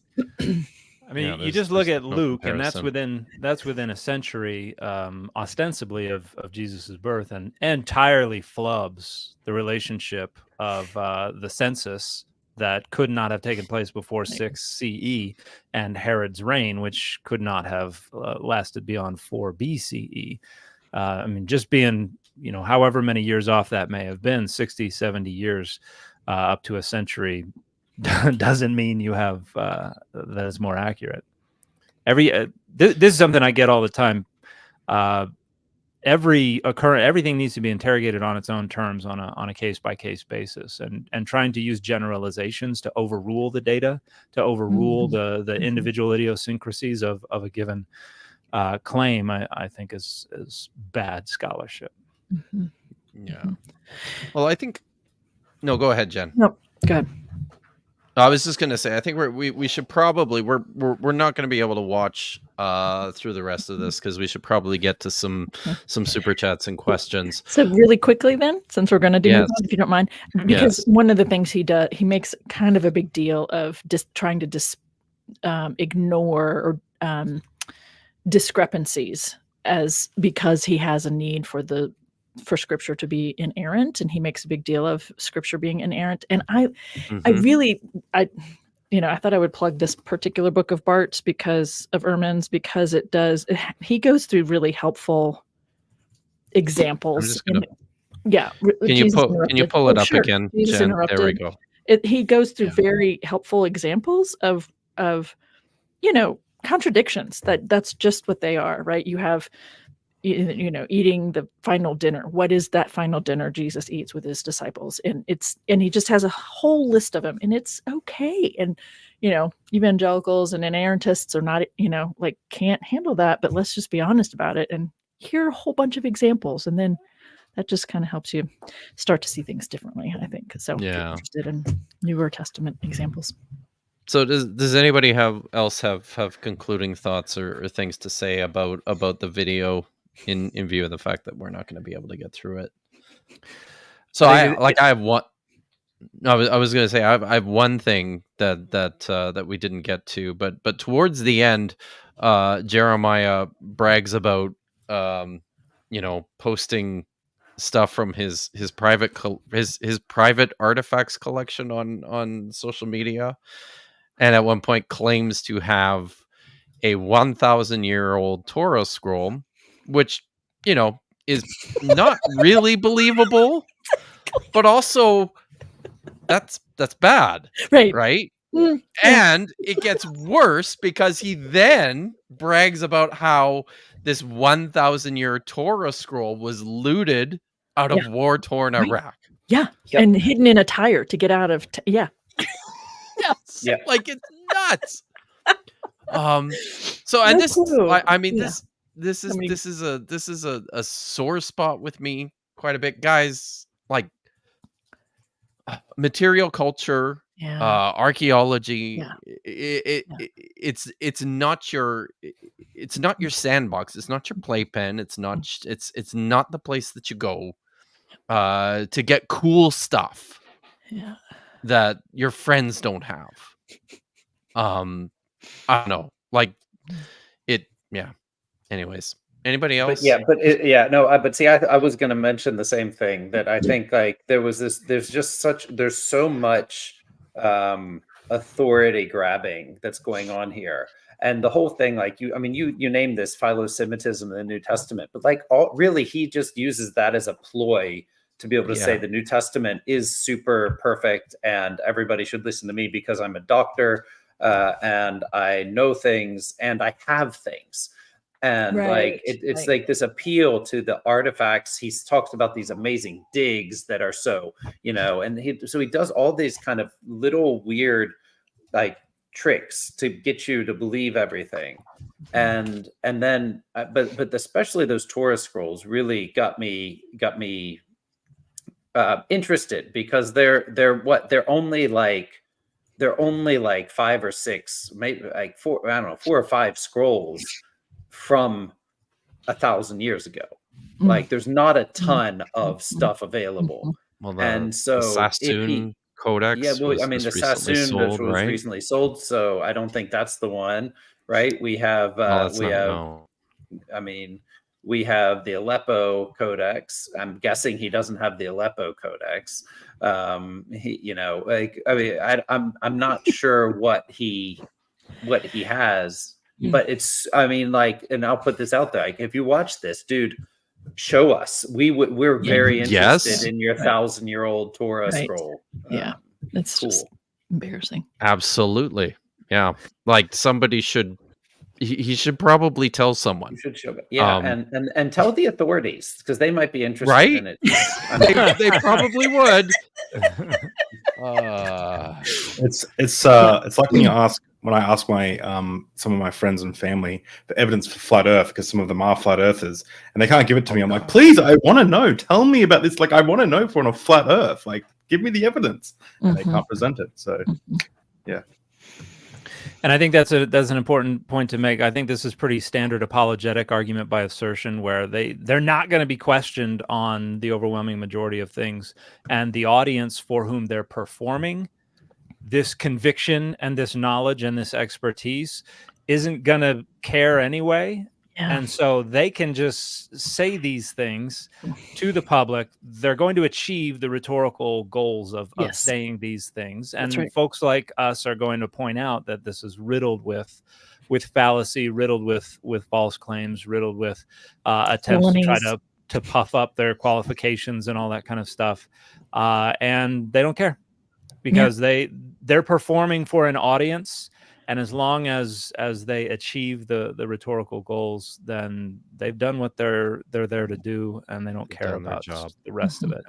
S12: I mean, you just look at Luke, and that's within a century, ostensibly of Jesus's birth, and entirely flubs the relationship of the census that could not have taken place before 6 CE and Herod's reign, which could not have lasted beyond 4 BCE. I mean, just being, however many years off that may have been, 60, 70 years up to a century, doesn't mean you have that is more accurate. This is something I get all the time. Everything needs to be interrogated on its own terms on a case-by-case basis, and trying to use generalizations to overrule the data, to overrule the individual idiosyncrasies of a given claim, I think is bad scholarship.
S1: Yeah. Well, I think. No, go ahead, Jen.
S4: No, go ahead.
S1: I was just going to say, I think we should probably we're not going to be able to watch through the rest of this, because we should probably get to some super chats and questions.
S4: So really quickly then, since we're going to do that, if you don't mind, because one of the things he does, he makes kind of a big deal of trying to ignore or discrepancies because he has a need for Scripture to be inerrant, and he makes a big deal of Scripture being inerrant. And I thought I would plug this particular book of Bart's because of Ehrman's, because he goes through really helpful examples.
S1: Can you pull it up again, Jen? There we go.
S4: He goes through very helpful examples of contradictions. That's just what they are, right? You have eating the final dinner. What is that final dinner Jesus eats with his disciples? And he just has a whole list of them, and it's okay. And, evangelicals and inerrantists are not, can't handle that, but let's just be honest about it. And here are a whole bunch of examples, and then that just kind of helps you start to see things differently, I think. So if you're interested in newer Testament examples.
S1: So does anybody else have concluding thoughts or things to say about the video in view of the fact that we're not going to be able to get through it? So I have one. I was going to say I have one thing that we didn't get to, but towards the end, Jeremiah brags about posting stuff from his private his private artifacts collection on social media, and at one point claims to have a 1,000-year-old Torah scroll, which is not really believable, but also that's bad, right? And it gets worse because he then brags about how this 1,000-year Torah scroll was looted out of war-torn Iraq.
S4: Yeah, and hidden in a tire to get out of. Yes,
S1: like it's nuts. So and this, I mean, this is a sore spot with me quite a bit, guys. Like material culture, archaeology. It's not your sandbox. It's not your playpen. It's not the place that you go to get cool stuff that your friends don't have. I don't know, like it. Yeah. Anyways, anybody else?
S6: But see, I was going to mention the same thing, that I think like there's so much authority grabbing that's going on here. And the whole thing, like you named this philo-Semitism in the New Testament, but like really he just uses that as a ploy to be able to say the New Testament is super perfect and everybody should listen to me because I'm a doctor and I know things and I have things. And it's like this appeal to the artifacts. He's talked about these amazing digs that are so, and he does all these kind of little weird like tricks to get you to believe everything. And then but especially those Torah scrolls really got me interested, because they're only like 5 or 6, maybe like 4 or 5 scrolls from 1,000 years ago. Like there's not a ton of stuff available.
S1: Well,
S6: and so
S1: the Sassoon Codex,
S6: the Sassoon was recently sold, so I don't think that's the one, right? We have we have the Aleppo Codex. I'm guessing he doesn't have the Aleppo Codex. I'm not sure what he has, but it's, and I'll put this out there. Like, if you watch this, dude, show us. We're very interested in your 1,000-year-old Torah scroll.
S4: It's
S6: cool.
S4: Just embarrassing.
S1: Absolutely. Yeah. Like somebody should. He should probably tell someone.
S6: You should show it. And tell the authorities, because they might be interested in it.
S1: They probably would.
S2: It's like when I ask my some of my friends and family for evidence for flat Earth, because some of them are flat earthers, and they can't give it to me. I'm like, please, I want to know. Tell me about this. Like, I want to know if we're on a flat Earth. Like, give me the evidence. And they can't present it. So, yeah.
S12: And I think that's an important point to make. I think this is pretty standard apologetic argument by assertion, where they're not going to be questioned on the overwhelming majority of things, and the audience for whom they're performing this conviction and this knowledge and this expertise isn't going to care anyway. And so they can just say these things to the public. They're going to achieve the rhetorical goals of saying these things. And folks like us are going to point out that this is riddled with fallacy, riddled with false claims, riddled with attempts to try to puff up their qualifications and all that kind of stuff. And they don't care, because they're performing for an audience. And as long as they achieve the rhetorical goals, then they've done what they're there to do, and they don't care about the rest of it.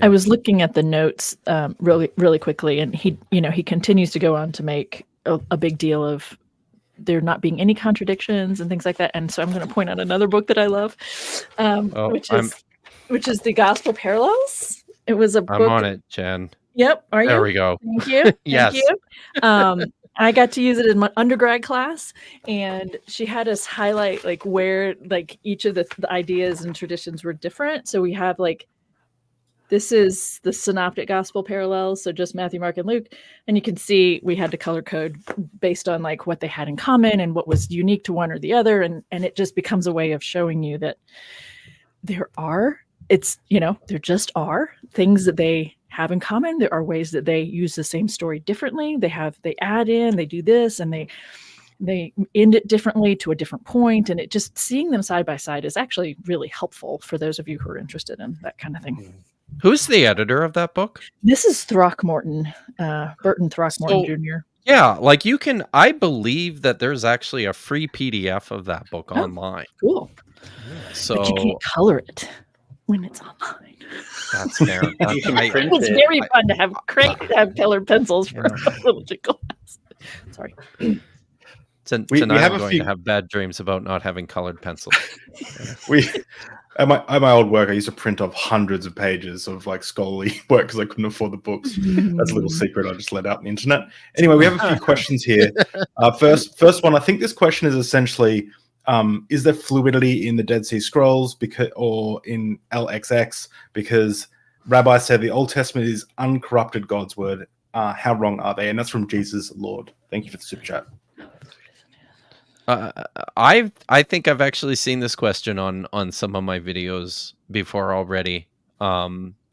S4: I was looking at the notes really quickly, and he continues to go on to make a big deal of there not being any contradictions and things like that. And so I'm going to point out another book that I love, which is the Gospel Parallels. It was a book.
S1: I'm on it, Jen.
S4: Yep. Are you?
S1: There we go.
S4: Thank you.
S1: Yes.
S4: Thank you. I got to use it in my undergrad class, and she had us highlight like where like each of the ideas and traditions were different. So we have like, this is the synoptic gospel parallels, so just Matthew, Mark, and Luke. And you can see we had to color code based on like what they had in common and what was unique to one or the other. And it just becomes a way of showing you that there just are things that they have in common. There are ways that they use the same story differently. They add in, they do this, and they end it differently to a different point. And it just seeing them side by side is actually really helpful for those of you who are interested in that kind of thing.
S1: Who's the editor of that book?
S4: This is Throckmorton, Burton Throckmorton Jr.
S1: Yeah, like I believe that there's actually a free PDF of that book online.
S4: Cool.
S1: So
S4: but you can't color it when it's online.
S1: That's fair.
S4: It's very fun to have colored pencils for religion class. Sorry.
S1: Tonight I'm going to have bad dreams about not having colored pencils.
S2: At my old work, I used to print off hundreds of pages of like scholarly work because I couldn't afford the books. That's a little secret I just let out on the internet. Anyway, we have a few questions here. First one, I think this question is essentially, is there fluidity in the Dead Sea Scrolls or in LXX? Because rabbis say the Old Testament is uncorrupted God's word. How wrong are they? And that's from Jesus Lord. Thank you for the super chat.
S1: I think I've actually seen this question on some of my videos before already.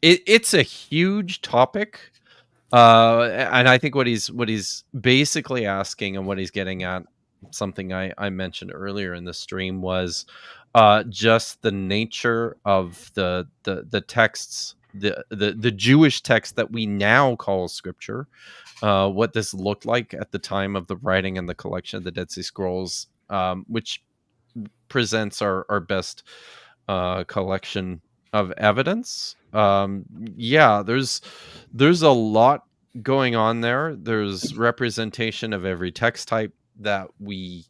S1: It's a huge topic, and I think what he's basically asking and what he's getting at, something I mentioned earlier in the stream, was just the nature of the texts, the Jewish text that we now call Scripture. What this looked like at the time of the writing and the collection of the Dead Sea Scrolls, which presents our best collection of evidence. There's a lot going on there. There's representation of every text type that we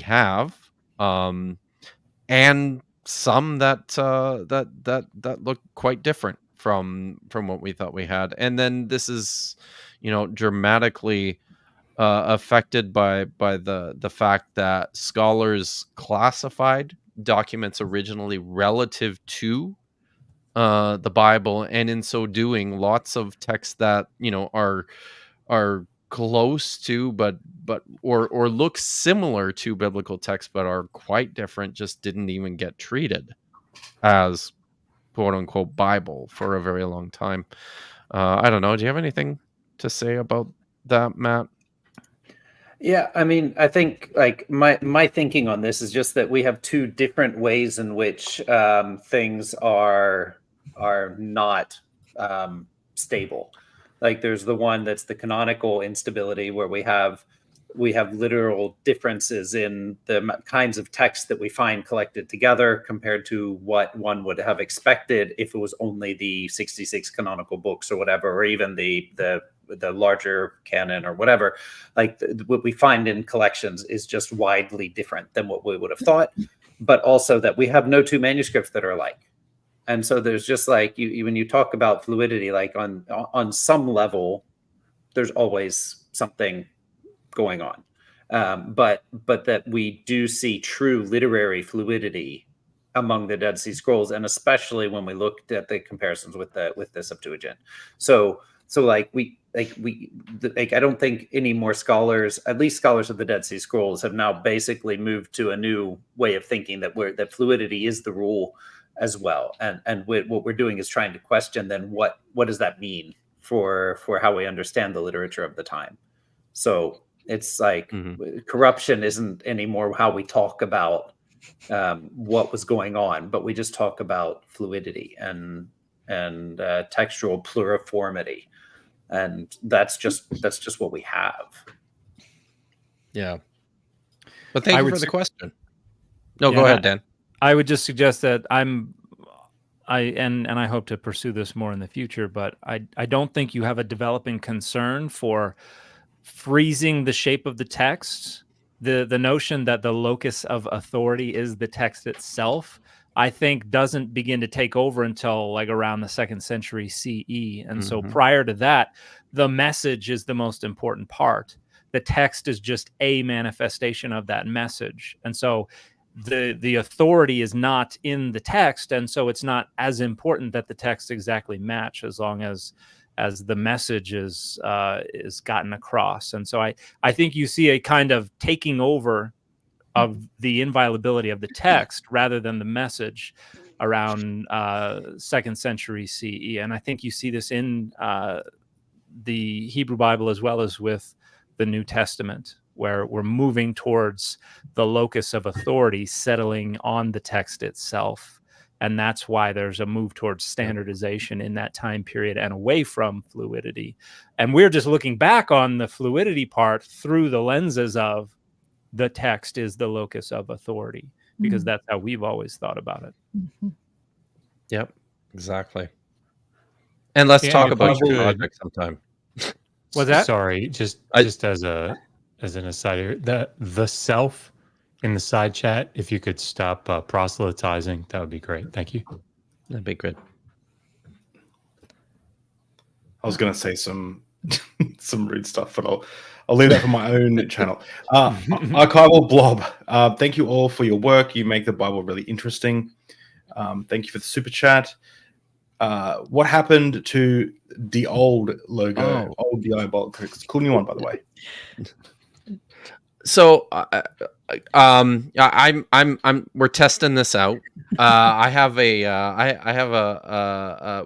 S1: have, and some that look quite different from what we thought we had. And then this is dramatically affected by the fact that scholars classified documents originally relative to the Bible, and in so doing, lots of texts that are close to or look similar to biblical texts but are quite different just didn't even get treated as quote unquote Bible for a very long time. I don't know. Do you have anything to say about that, Matt?
S6: Yeah, I mean, I think like my thinking on this is just that we have two different ways in which things are not stable. Like there's the one that's the canonical instability, where we have literal differences in the kinds of text that we find collected together compared to what one would have expected if it was only the 66 canonical books or whatever, or even the larger canon or whatever. Like what we find in collections is just widely different than what we would have thought, but also that we have no two manuscripts that are alike. And so there's just like when you talk about fluidity, like on some level, there's always something going on, but that we do see true literary fluidity among the Dead Sea Scrolls, and especially when we looked at the comparisons with the Septuagint. So I don't think any more scholars, at least scholars of the Dead Sea Scrolls, have now basically moved to a new way of thinking that fluidity is the rule as well. And what we're doing is trying to question then what does that mean for how we understand the literature of the time. So it's like corruption isn't anymore how we talk about what was going on, but we just talk about fluidity and textual pluriformity, and that's just what we have.
S1: Yeah, but thank you for the question. No, go ahead, Dan.
S12: I would just suggest that I hope to pursue this more in the future, but I don't think you have a developing concern for freezing the shape of the text the notion that the locus of authority is the text itself, I think doesn't begin to take over until like around the 2nd century CE. And so prior to that, the message is the most important part. The text is just a manifestation of that message. And so the authority is not in the text. And so it's not as important that the text exactly match, as long as the message is gotten across. And so I think you see a kind of taking over of the inviolability of the text rather than the message around 2nd century CE. And I think you see this in the Hebrew Bible as well as with the New Testament, where we're moving towards the locus of authority settling on the text itself. And that's why there's a move towards standardization in that time period and away from fluidity. And we're just looking back on the fluidity part through the lenses of the text is the locus of authority, because that's how we've always thought about it.
S1: Yep, exactly. And let's talk about your project sometime.
S12: Was that?
S3: Sorry, just as an aside here, the self in the side chat, if you could stop proselytizing, that would be great. Thank you.
S1: That'd be good.
S2: I was going to say some rude stuff, but I'll leave that for my own channel. Archival Blob, thank you all for your work. You make the Bible really interesting. Thank you for the super chat. What happened to the old logo? Old Diablocritics. Cool new one, by the way.
S1: So we're testing this out.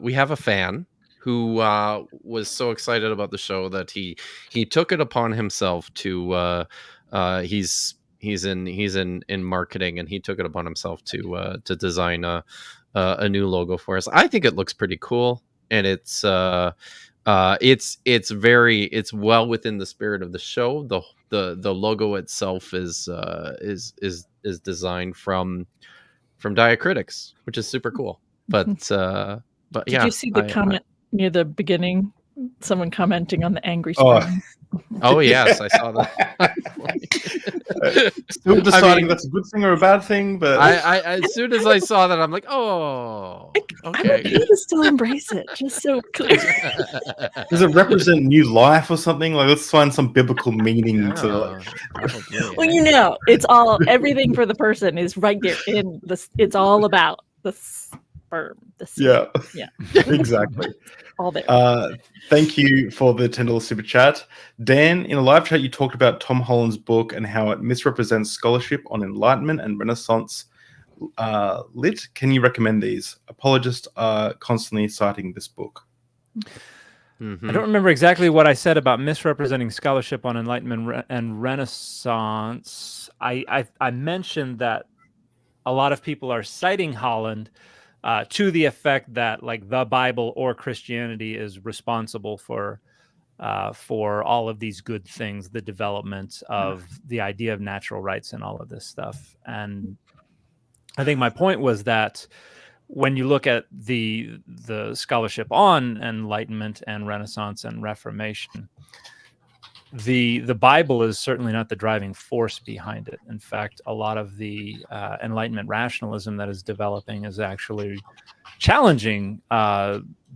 S1: We have a fan who was so excited about the show that he took it upon himself to he's in marketing, and he took it upon himself to design a new logo for us. I think it looks pretty cool, and it's well within the spirit of the show. The logo itself is designed from Diacritics, which is super cool. But
S4: did you see the comment near the beginning? Someone commenting on the angry sperm.
S1: Oh yes, I saw that.
S2: Still deciding that's a good thing or a bad thing, but
S1: I as soon as I saw that, I'm like, oh, okay.
S4: I'm okay to still embrace it, just so clear.
S2: Does it represent new life or something? Like, let's find some biblical meaning to it.
S4: Well, it's all, everything for the person is right there in this. It's all about the sperm. The seed. Yeah,
S2: exactly.
S4: All there.
S2: Thank you for the $10 super chat. Dan, in a live chat, you talked about Tom Holland's book and how it misrepresents scholarship on Enlightenment and Renaissance lit. Can you recommend these? Apologists are constantly citing this book.
S12: I don't remember exactly what I said about misrepresenting scholarship on Enlightenment and Renaissance. I mentioned that a lot of people are citing Holland to the effect that, like, the Bible or Christianity is responsible for all of these good things, the development of the idea of natural rights and all of this stuff. And I think my point was that when you look at the scholarship on Enlightenment and Renaissance and Reformation, the Bible is certainly not the driving force behind it. In fact, a lot of the Enlightenment rationalism that is developing is actually challenging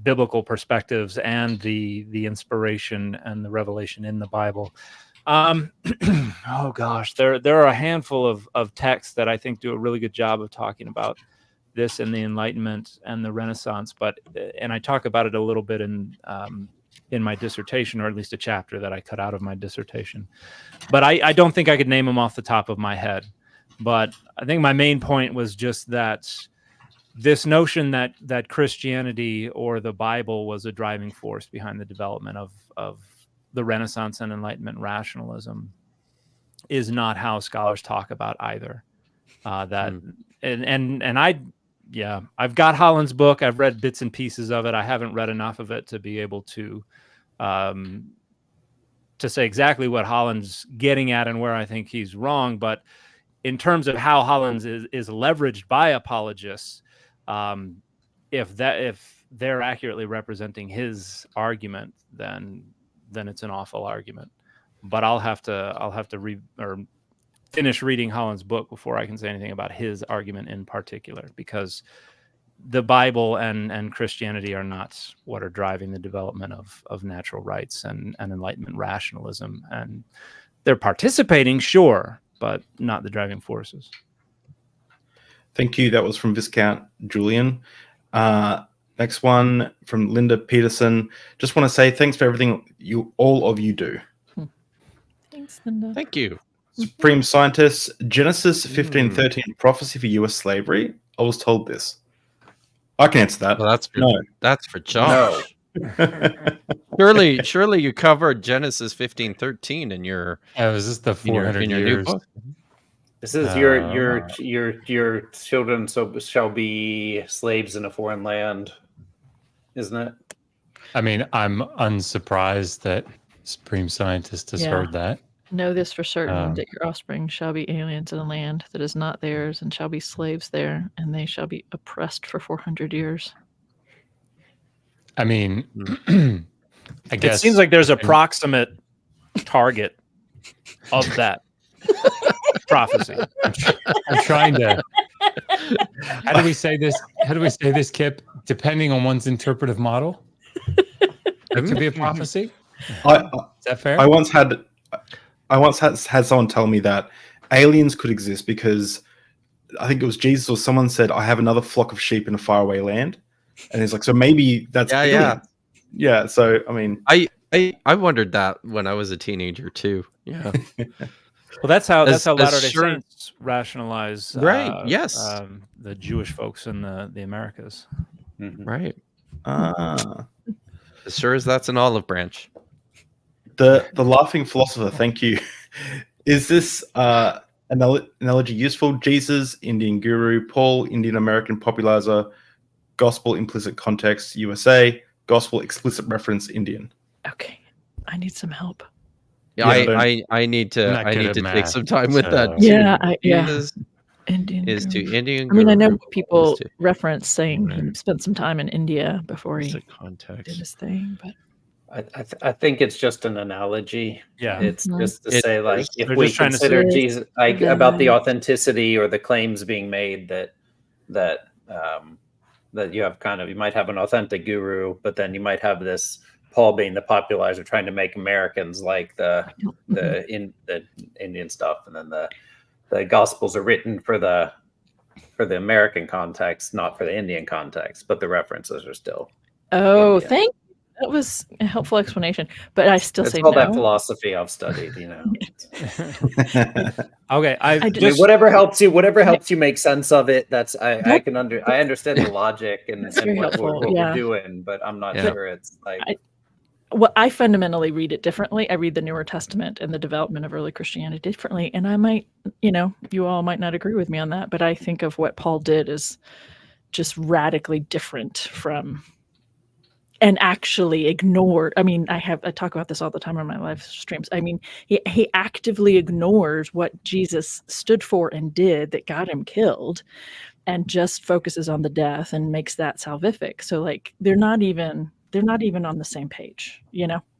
S12: biblical perspectives and the inspiration and the revelation in the Bible. Oh gosh, there are a handful of texts that I think do a really good job of talking about this in the Enlightenment and the Renaissance, and I talk about it a little bit in my dissertation, or at least a chapter that I cut out of my dissertation. But I don't think I could name them off the top of my head. But I think my main point was just that this notion that Christianity or the Bible was a driving force behind the development of the Renaissance and Enlightenment rationalism is not how scholars talk about either. I've got Holland's book. I've read bits and pieces of it. I haven't read enough of it to be able to say exactly what Holland's getting at and where I think he's wrong. But in terms of how Holland's is leveraged by apologists, if they're accurately representing his argument, then it's an awful argument. But I'll have to finish reading Holland's book before I can say anything about his argument in particular, because the Bible and Christianity are not what are driving the development of natural rights and Enlightenment rationalism. And they're participating, sure, but not the driving forces.
S2: Thank you. That was from Viscount Julian. Next one from Linda Peterson. Just want to say thanks for everything all of you do.
S4: Thanks, Linda.
S1: Thank you.
S2: Supreme Scientists, Genesis 15:13 prophecy for U.S. slavery. I was told this. I can answer that.
S1: Well, that's for Josh.
S6: No.
S1: Surely you covered Genesis 15:13 in your.
S3: Is this the 400
S1: in your
S3: years?
S1: new book?
S6: This is your children shall be slaves in a foreign land, isn't it?
S3: I mean, I'm unsurprised that Supreme Scientist has heard that.
S4: Know this for certain, that your offspring shall be aliens in a land that is not theirs, and shall be slaves there, and they shall be oppressed for 400 years.
S3: I mean, I guess
S12: it seems like there's a proximate target of that prophecy.
S3: I'm trying to. How do we say this, Kip? Depending on one's interpretive model, it could be a prophecy. Is that fair?
S2: I once had someone tell me that aliens could exist because I think it was Jesus or someone said, "I have another flock of sheep in a faraway land," and he's like, "So maybe that's yeah." So I mean,
S1: I wondered that when I was a teenager too. Yeah.
S12: Well, that's how Latter-day Saints rationalize,
S1: right? Yes,
S12: the Jewish folks in the Americas,
S1: right? As sure as that's an olive branch.
S2: The laughing philosopher. Thank you. Is this analogy useful? Jesus, Indian guru. Paul, Indian American popularizer. Gospel implicit context, USA. Gospel explicit reference, Indian.
S4: Okay, I need some help.
S1: Yeah, I need to take some time with that.
S4: Indian
S1: is to Indian.
S4: I mean, I know people reference saying he spent some time in India before he did his thing, but
S6: I think it's just an analogy.
S12: Yeah,
S6: it's just to say, like, if
S12: They're
S6: we
S12: just trying to
S6: consider
S12: say-
S6: Jesus, like, about the authenticity or the claims being made that you have you might have an authentic guru, but then you might have this Paul being the popularizer trying to make Americans like the Indian stuff, and then the Gospels are written for the American context, not for the Indian context, but the references are still.
S4: Oh, thank you. That was a helpful explanation, but I still say
S6: all
S4: no.
S6: that philosophy I've studied, you know.
S12: Okay,
S6: whatever helps you make sense of it. That's I understand the logic and what we're doing, but I'm not sure it's like.
S4: I fundamentally read it differently. I read the Newer Testament and the development of early Christianity differently, and I might, you all might not agree with me on that, but I think of what Paul did as just radically different from. And actually ignored. I mean, I talk about this all the time on my live streams. I mean, he actively ignores what Jesus stood for and did that got him killed, and just focuses on the death and makes that salvific. So, like, they're not even on the same page,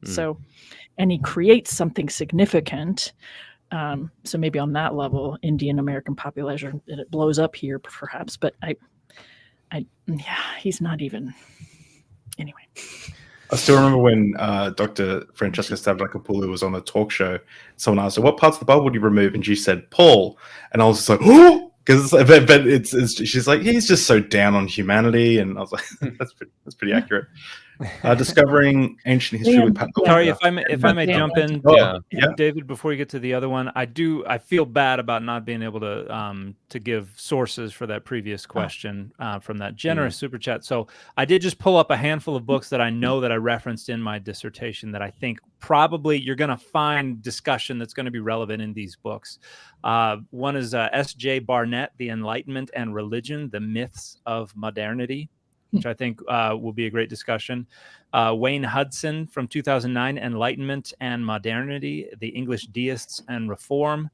S4: So, and he creates something significant. So maybe on that level, Indian American population, and it blows up here, perhaps. But he's not even. Anyway,
S2: I still remember when Dr. Francesca Stavrakopoulou was on a talk show. Someone asked her, "What parts of the Bible would you remove?" And she said, "Paul." And I was just like, "Oh," because she's like, he's just so down on humanity, and I was like, that's pretty accurate. Discovering ancient history with Pat.
S12: Sorry, if I may jump in, David, before you get to the other one, I feel bad about not being able to give sources for that previous question from that generous super chat. So I did just pull up a handful of books that I know that I referenced in my dissertation that I think probably you're going to find discussion that's going to be relevant in these books. One is S.J. Barnett, The Enlightenment and Religion, The Myths of Modernity, which I think will be a great discussion. Wayne Hudson from 2009, Enlightenment and Modernity, The English Deists and Reform.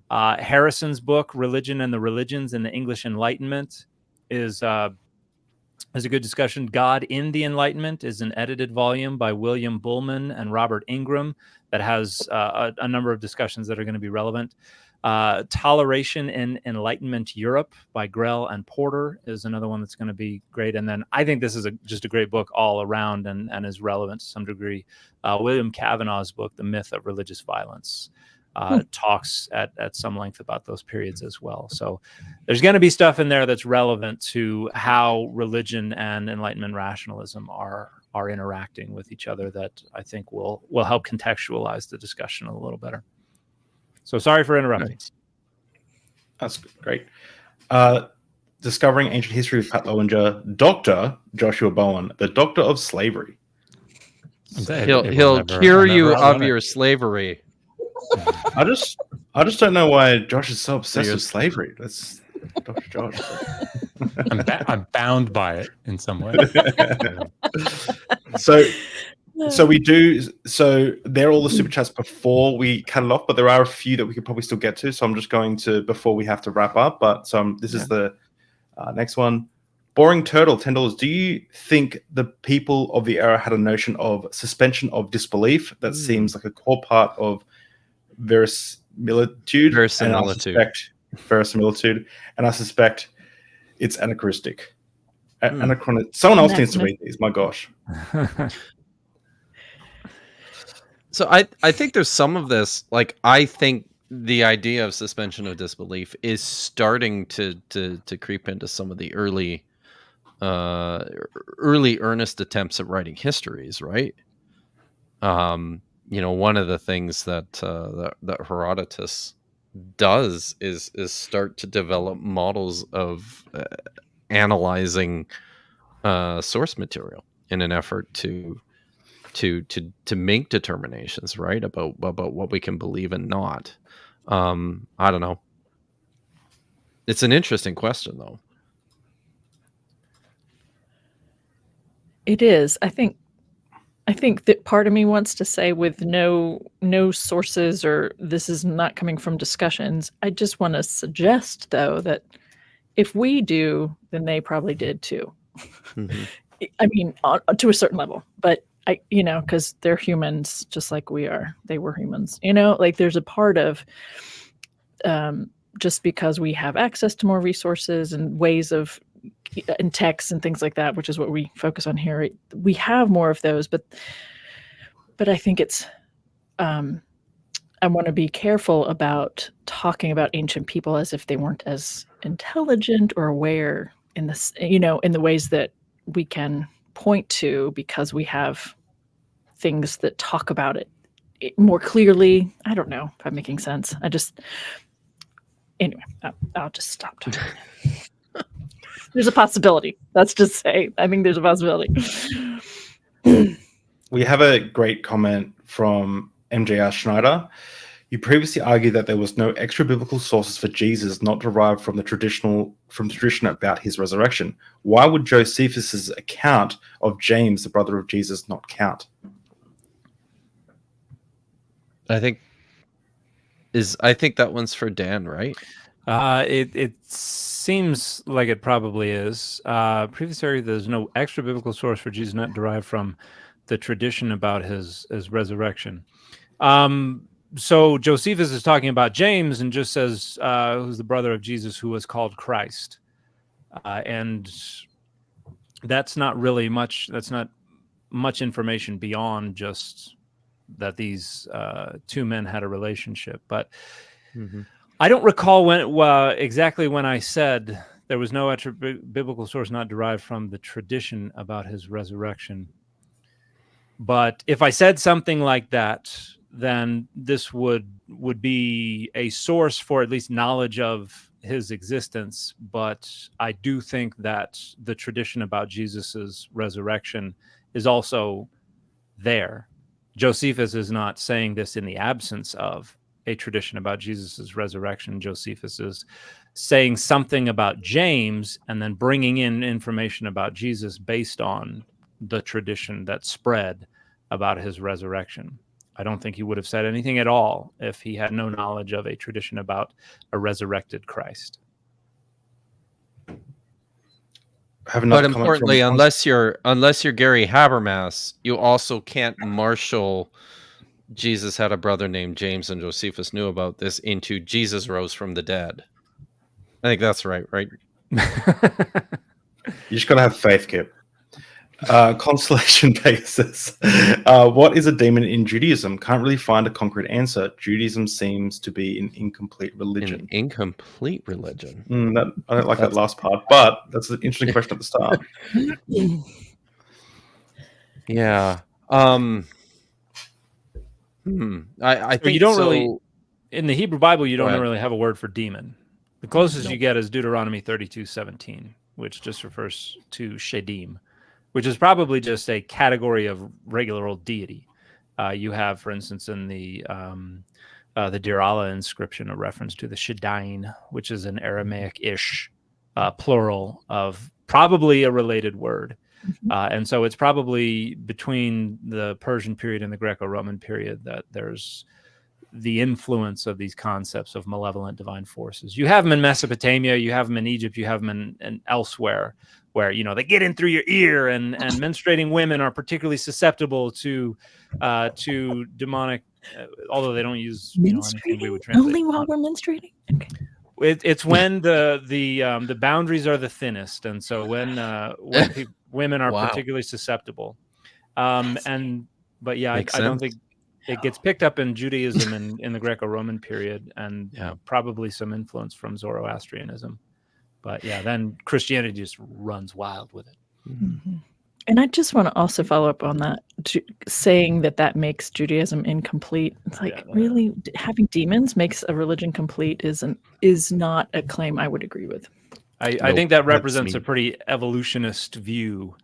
S12: Harrison's book, Religion and the Religions in the English Enlightenment, is a good discussion. God in the Enlightenment is an edited volume by William Bullman and Robert Ingram that has a number of discussions that are going to be relevant. Toleration in Enlightenment Europe by Grell and Porter is another one that's going to be great. And then I think this is just a great book all around and is relevant to some degree. William Cavanaugh's book, The Myth of Religious Violence, talks at some length about those periods as well. So there's going to be stuff in there that's relevant to how religion and Enlightenment rationalism are interacting with each other that I think will help contextualize the discussion a little better. So sorry for interrupting.
S2: That's great. Discovering Ancient History with Pat Lowinger, Dr. Joshua Bowen, the Doctor of Slavery.
S1: He'll cure you of your slavery.
S2: I just don't know why Josh is so obsessed with slavery. That's Dr. Josh.
S3: I'm bound by it in some way.
S2: So we do. So they're all the super chats before we cut it off, but there are a few that we could probably still get to. So I'm just going to before we have to wrap up. But this is the next one. Boring Turtle, $10. Do you think the people of the era had a notion of suspension of disbelief that seems like a core part of verisimilitude? Verisimilitude, and I suspect it's anachronistic. Someone else needs to read these. My gosh.
S1: So I think there's some of this. Like, I think the idea of suspension of disbelief is starting to creep into some of the early earnest attempts at writing histories, right? One of the things that Herodotus does is start to develop models of analyzing source material in an effort to make determinations, right, about what we can believe and not. I don't know. It's an interesting question, though.
S4: It is. I think that part of me wants to say, with no sources, or this is not coming from discussions, I just want to suggest, though, that if we do, then they probably did too. Mm-hmm. I mean, to a certain level, but because they're humans just like we are. They were humans, like there's a part of just because we have access to more resources and ways of and texts and things like that, which is what we focus on here. We have more of those, but I think it's I want to be careful about talking about ancient people as if they weren't as intelligent or aware in this, in the ways that we can point to, because we have things that talk about it more clearly. I don't know if I'm making sense. Anyway, I'll just stop talking. There's a possibility. Let's just say, I think there's a possibility.
S2: We have a great comment from MJR Schneider. You previously argued that there was no extra biblical sources for Jesus not derived from tradition about his resurrection. Why would Josephus's account of James, the brother of Jesus, not count?
S1: I think that one's for Dan, right?
S12: It seems like it probably is. Previously argued there's no extra biblical source for Jesus not derived from the tradition about his resurrection. So Josephus is talking about James and just says who's the brother of Jesus who was called Christ. And that's not really much. That's not much information beyond just that these two men had a relationship. But I don't recall exactly when I said there was no biblical source not derived from the tradition about his resurrection. But if I said something like that, then this would be a source for at least knowledge of his existence. But I do think that the tradition about Jesus's resurrection is also there. Josephus is not saying this in the absence of a tradition about Jesus's resurrection. Josephus is saying something about James and then bringing in information about Jesus based on the tradition that spread about his resurrection. I don't think he would have said anything at all if he had no knowledge of a tradition about a resurrected Christ.
S1: But importantly, unless you're Gary Habermas, you also can't marshal Jesus had a brother named James and Josephus knew about this into Jesus rose from the dead. I think that's right?
S2: You just got to have faith, Kip. Constellation Pegasus. What is a demon in Judaism? Can't really find a concrete answer. Judaism seems to be an incomplete religion.
S1: An incomplete religion.
S2: I don't like that last part, but that's an interesting question at the start.
S1: Yeah. I think
S12: you don't really, in the Hebrew Bible, you don't really have a word for demon. The closest you get is Deuteronomy 32:17, which just refers to Shedim, which is probably just a category of regular old deity. You have, for instance, in the Deir Allah inscription, a reference to the Shedain, which is an Aramaic-ish plural of probably a related word. And so it's probably between the Persian period and the Greco-Roman period that there's the influence of these concepts of malevolent divine forces. You have them in Mesopotamia, you have them in Egypt, you have them in elsewhere, where they get in through your ear, and menstruating women are particularly susceptible to demonic, although they don't use anything we would translate.
S4: Only while we're menstruating. Okay.
S12: It's when the boundaries are the thinnest, and so when women are particularly susceptible. But yeah, I don't think it gets picked up in Judaism and in the Greco-Roman period, and probably some influence from Zoroastrianism. But yeah, then Christianity just runs wild with it.
S4: Mm-hmm. And I just want to also follow up on that, saying that makes Judaism incomplete. It's like, really, having demons makes a religion complete is not a claim I would agree with.
S12: I think that represents a pretty evolutionist view.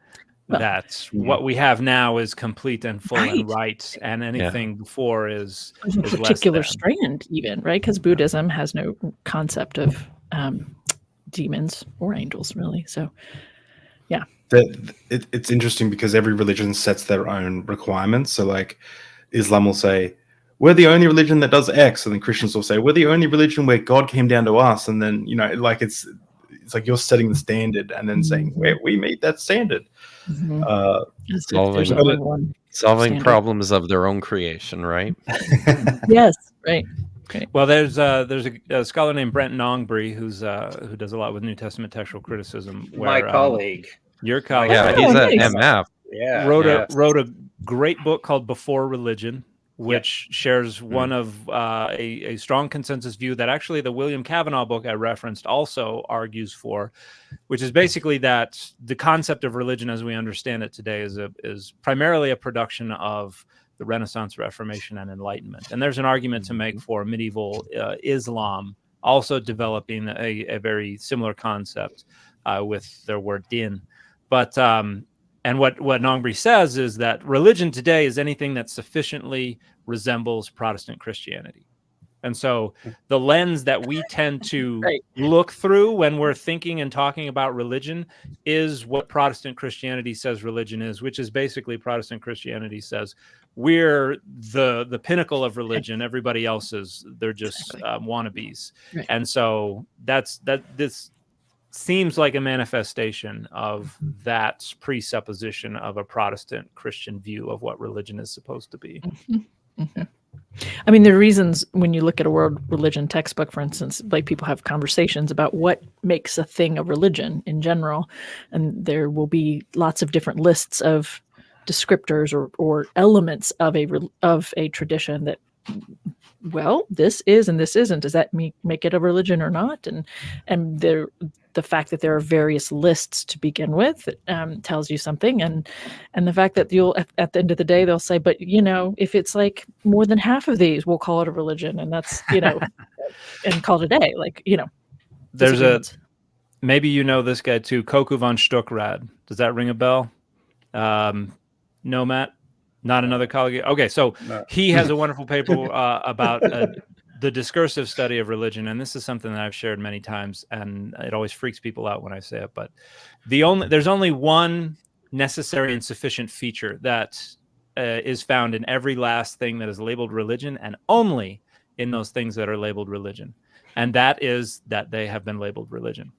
S12: That's what we have now is complete and full and right, and anything before is
S4: a particular strand, even, right? Because Buddhism has no concept of demons or angels, really. So, yeah.
S2: It's interesting because every religion sets their own requirements. So, like, Islam will say, we're the only religion that does X, and then Christians will say, we're the only religion where God came down to us, and then like it's like you're setting the standard and then saying we meet that standard.
S1: Solving problems of their own creation, right?
S4: Yes, right. Okay.
S12: Well, there's a scholar named Brent Nongbury who does a lot with New Testament textual criticism.
S6: My colleague,
S12: your colleague,
S1: yeah, he's at MF.
S6: Yeah,
S12: wrote a great book called Before Religion, which shares one of a strong consensus view that actually the William Cavanaugh book I referenced also argues for, which is basically that the concept of religion as we understand it today is primarily a production of the Renaissance, Reformation, and Enlightenment. And there's an argument to make for medieval Islam also developing a very similar concept with their word din. But and what Nongbury says is that religion today is anything that sufficiently resembles Protestant Christianity. And so the lens that we tend to look through when we're thinking and talking about religion is what Protestant Christianity says religion is, which is basically Protestant Christianity says we're the pinnacle of religion. Everybody else they're just wannabes. Right. And so this seems like a manifestation of that presupposition of a Protestant Christian view of what religion is supposed to be.
S4: Mm-hmm. Mm-hmm. I mean, there are reasons when you look at a world religion textbook, for instance, like people have conversations about what makes a thing a religion in general. And there will be lots of different lists of descriptors or elements of a tradition that, well, this is and this isn't. Does that make it a religion or not? And the fact that there are various lists to begin with tells you something. And the fact that you'll at the end of the day they'll say, but if it's like more than half of these, we'll call it a religion, and that's and call it a day. Like
S12: there's maybe this guy too, Koku von Stuckrad. Does that ring a bell? No, Matt. Not another colleague. Okay, so he has a wonderful paper about the discursive study of religion, and this is something that I've shared many times, and it always freaks people out when I say it. But there's only one necessary and sufficient feature that is found in every last thing that is labeled religion, and only in those things that are labeled religion, and that is that they have been labeled religion.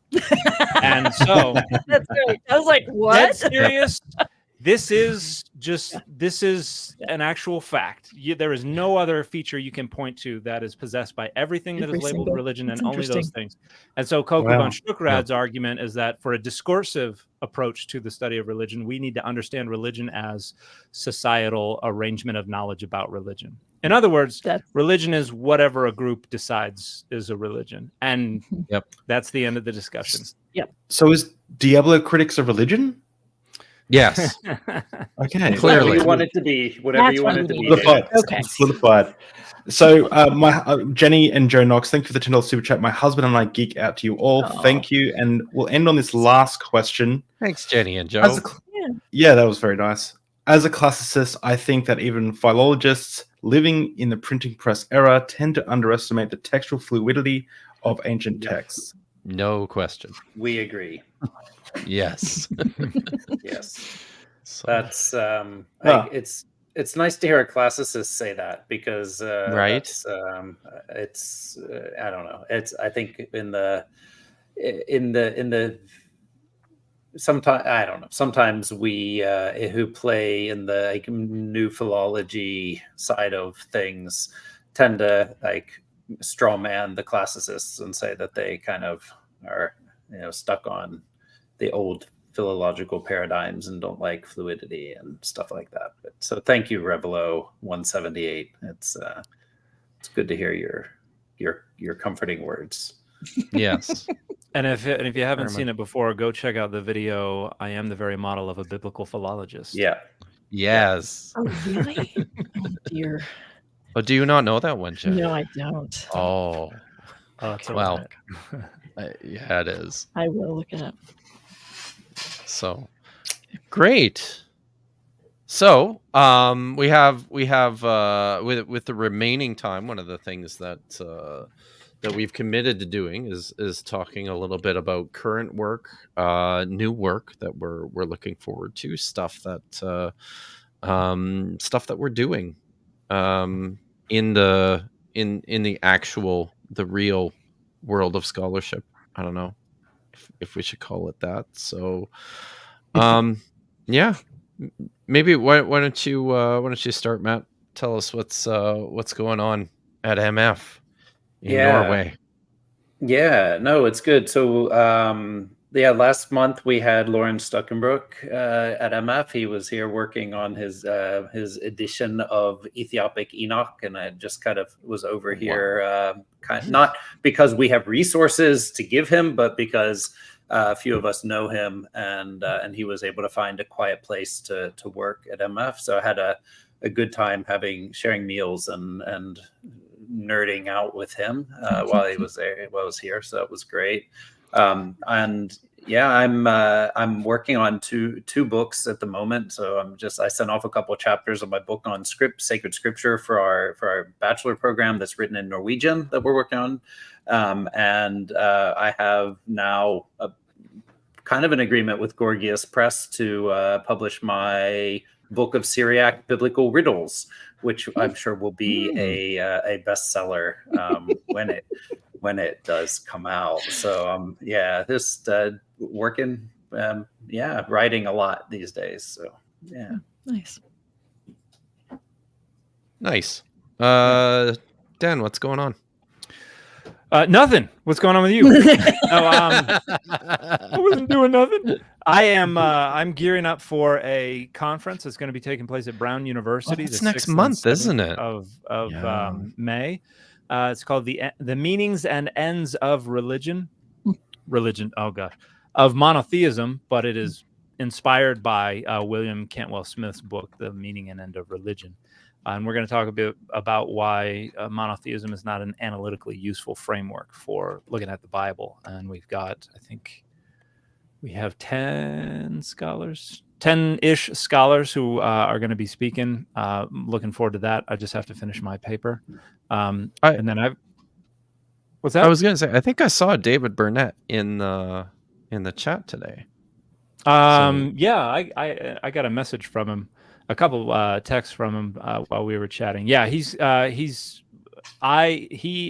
S12: And so
S4: that's great. I was like, what?
S12: Dead serious. This is this is an actual fact. There is no other feature you can point to that is possessed by everything that is labeled religion and only those things. And so Koku von Stuckrad's argument is that for a discursive approach to the study of religion, we need to understand religion as societal arrangement of knowledge about religion. In other words, religion is whatever a group decides is a religion. And that's the end of the discussion.
S2: So is Diablocritics a religion?
S1: Yes.
S2: Okay.
S6: Clearly. Whatever you want it to be. Whatever you want it to be.
S2: Okay. Solidified. So, Jenny and Joe Knox, thank you for the $10 super chat. My husband and I geek out to you all. Thank you. And we'll end on this last question.
S1: Thanks, Jenny and Joe.
S2: Yeah, that was very nice. As a classicist, I think that even philologists living in the printing press era tend to underestimate the textual fluidity of ancient texts.
S1: No question.
S6: We agree.
S1: Yes.
S6: Yes. That's it's nice to hear a classicist say that, because it's I don't know. It's, I think in the sometimes, I don't know, sometimes we who play in the new philology side of things tend to straw man the classicists and say that they kind of are stuck on the old philological paradigms and don't like fluidity and stuff like that. But so thank you, Revelo 178. It's good to hear your comforting words.
S1: Yes.
S12: And if you haven't seen it before, go check out the video. I am the very model of a biblical philologist.
S6: Yeah.
S1: Yes.
S4: Oh, really? Oh, dear.
S1: Oh, do you not know that one, Jeff?
S4: No, I don't.
S1: Oh,
S12: it's
S1: well. Yeah, it is.
S4: I will look it up.
S1: So great. So we have with the remaining time, one of the things that we've committed to doing is talking a little bit about current work, new work that we're looking forward to, stuff that we're doing in the actual, the real world of scholarship. I don't know if we should call it that. So yeah, maybe why don't you start, Matt? Tell us what's going on at MF in Norway.
S6: Yeah, no, it's good. So last month we had Lauren Stuckenbrook at MF. He was here working on his edition of Ethiopic Enoch, and I just kind of was over here, not because we have resources to give him, but because a few of us know him, and he was able to find a quiet place to work at MF. So I had a good time sharing meals and nerding out with him while he was there, while I was here. So it was great. And yeah, I'm working on two books at the moment. So I sent off a couple of chapters of my book on sacred scripture for our bachelor program that's written in Norwegian that we're working on. And I have now kind of an agreement with Gorgias Press to publish my book of Syriac biblical riddles, which I'm sure will be a bestseller when it does come out. So just working, writing a lot these days. So yeah,
S1: nice. Dan, what's going on?
S12: Nothing. What's going on with you? I wasn't doing nothing. I'm gearing up for a conference that's going to be taking place at Brown University.
S1: It's next month, isn't it?
S12: Of May. It's called the Meanings and Ends of Religion. Oh gosh, of monotheism, but it is inspired by William Cantwell Smith's book, The Meaning and End of Religion. And we're going to talk a bit about why monotheism is not an analytically useful framework for looking at the Bible. And we've got, I think, we have 10-ish scholars who are going to be speaking. Looking forward to that. I just have to finish my paper. And then what's that?
S1: I was going to say, I think I saw David Burnett in the chat today.
S12: Yeah, I got a message from him. A couple texts from him while we were chatting. Yeah, he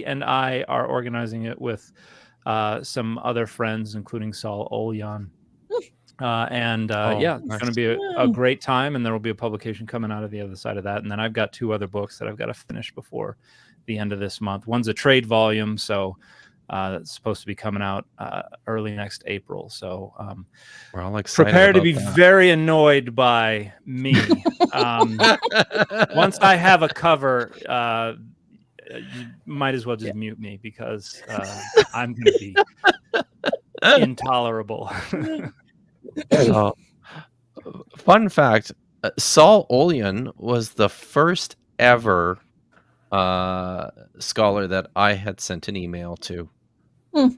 S12: and I are organizing it with some other friends, including Saul Oljan, Yeah, it's
S1: nice.
S12: going to be a great time, and there will be a publication coming out of the other side of that. And then I've got 2 other books that I've got to finish before the end of this month. One's a trade volume, so that's supposed to be coming out early next April. So
S1: we're all excited.
S12: Prepare to be very annoyed by me. Once I have a cover, you might as well just mute me, because I'm going to be intolerable.
S1: Fun fact, Saul Olian was the first ever scholar that I had sent an email to.
S4: Really?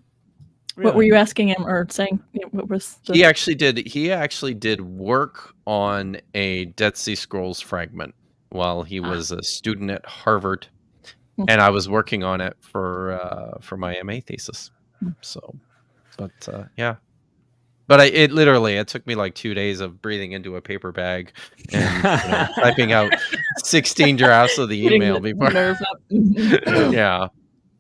S4: What were you asking him or saying? What was
S1: He actually did work on a Dead Sea Scrolls fragment while he was a student at Harvard, and I was working on it for my MA thesis. So, but yeah. But it took me like 2 days of breathing into a paper bag and typing out 16 drafts of the email before. Yeah.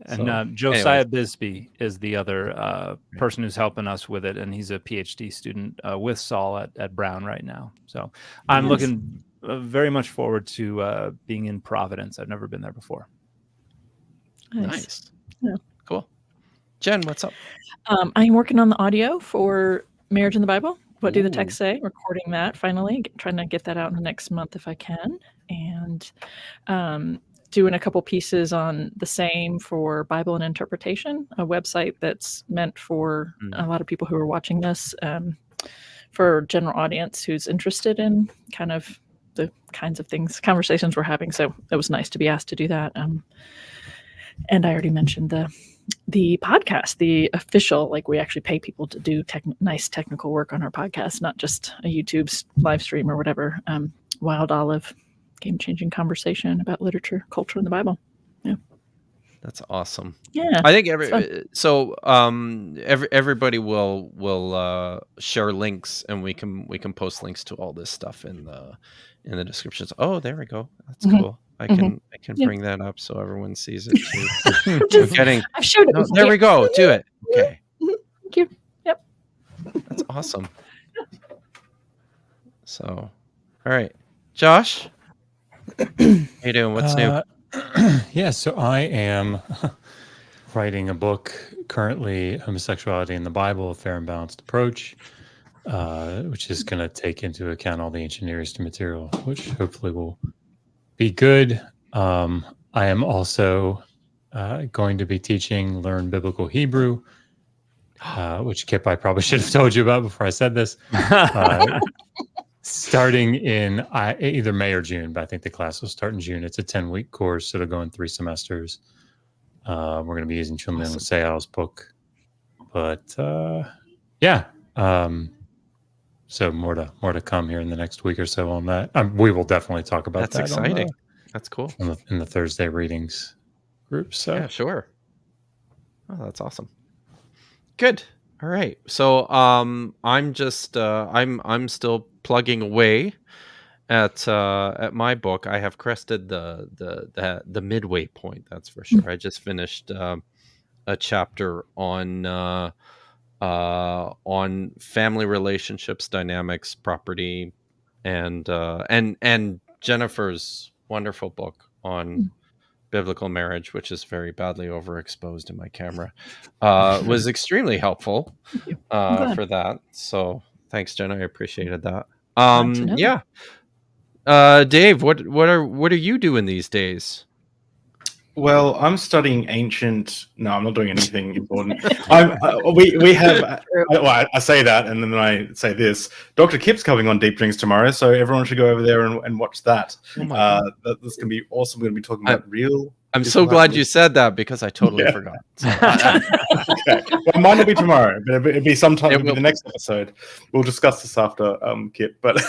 S12: And Josiah Bisbee is the other person who's helping us with it, and he's a PhD student with Saul at Brown right now. So I'm looking very much forward to being in Providence. I've never been there before.
S1: Nice. Yeah. Cool. Jen, what's up?
S4: I'm working on the audio for Marriage in the Bible. What do the texts say? Recording that finally, trying to get that out in the next month if I can, and doing a couple pieces on the same for Bible and Interpretation, a website that's meant for a lot of people who are watching this, for general audience who's interested in kind of the kinds of conversations we're having. So it was nice to be asked to do that. And I already mentioned the podcast, the official, like we actually pay people to do nice technical work on our podcast, not just a YouTube live stream or whatever. Wild Olive, game-changing conversation about literature, culture, and the Bible. Yeah,
S1: that's awesome.
S4: Yeah,
S1: I think everybody will share links, and we can post links to all this stuff in the descriptions. Oh, there we go. That's cool. I can bring that up so everyone sees it too.
S4: I've showed it.
S1: There we go. Do it. Okay.
S4: Thank you. Yep.
S1: That's awesome. So, all right, Josh, how you doing? What's new?
S3: Yeah, so I am writing a book currently, Homosexuality in the Bible: A Fair and Balanced Approach, which is going to take into account all the ancient Near Eastern material, which hopefully will be good. I am also going to be teaching Learn Biblical Hebrew, which, Kip, I probably should have told you about before I said this. Starting in either May or June, but I think the class will start in June. It's a 10-week course, so it'll go in 3 semesters. We're going to be using Chunlin Seao's book. But yeah, so more to come here in the next week or so on that. We will definitely talk about that.
S1: That's exciting. That's cool.
S3: In the Thursday readings group. So
S1: yeah, sure. Oh, that's awesome. Good. All right. So I'm just I'm still plugging away at my book. I have crested the midway point, that's for sure. I just finished a chapter on family relationships, dynamics, property, and Jennifer's wonderful book on biblical marriage, which is very badly overexposed in my camera, was extremely helpful for that. So thanks, Jen. I appreciated that. Yeah. Dave, what are you doing these days?
S2: Well, I'm studying ancient. No, I'm not doing anything important. We have. Well, I say that, and then I say this. Dr. Kip's coming on Deep Drinks tomorrow, so everyone should go over there and watch that. That's going to be awesome. We're going to be talking about real.
S1: I'm so glad you said that because I totally forgot. So.
S2: Okay. Well, it might not be tomorrow, but it'll be sometime. It'll be the next episode. We'll discuss this after Kip, but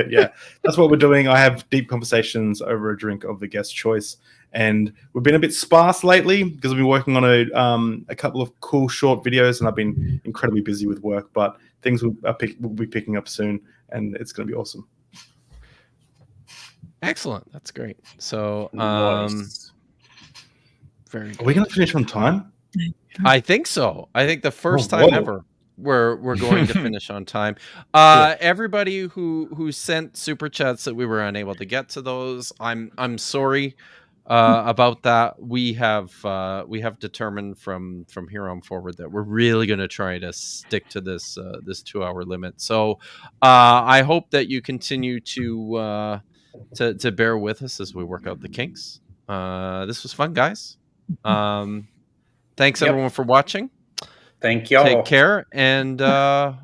S2: yeah, that's what we're doing. I have deep conversations over a drink of the guest choice. And we've been a bit sparse lately because I've been working on a couple of cool short videos, and I've been incredibly busy with work. But things will be picking up soon, and it's going to be awesome.
S1: Excellent, that's great. So,
S2: very good. Are we going to finish on time?
S1: I think so. I think the first time ever. we're going to finish on time. Everybody who sent super chats that we were unable to get to those, I'm sorry about that. We have determined from here on forward that we're really going to try to stick to this 2-hour limit. So I hope that you continue to bear with us as we work out the kinks. This was fun, guys. Thanks everyone for watching.
S6: Thank y'all.
S1: Take care, and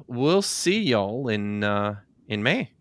S1: we'll see y'all in May.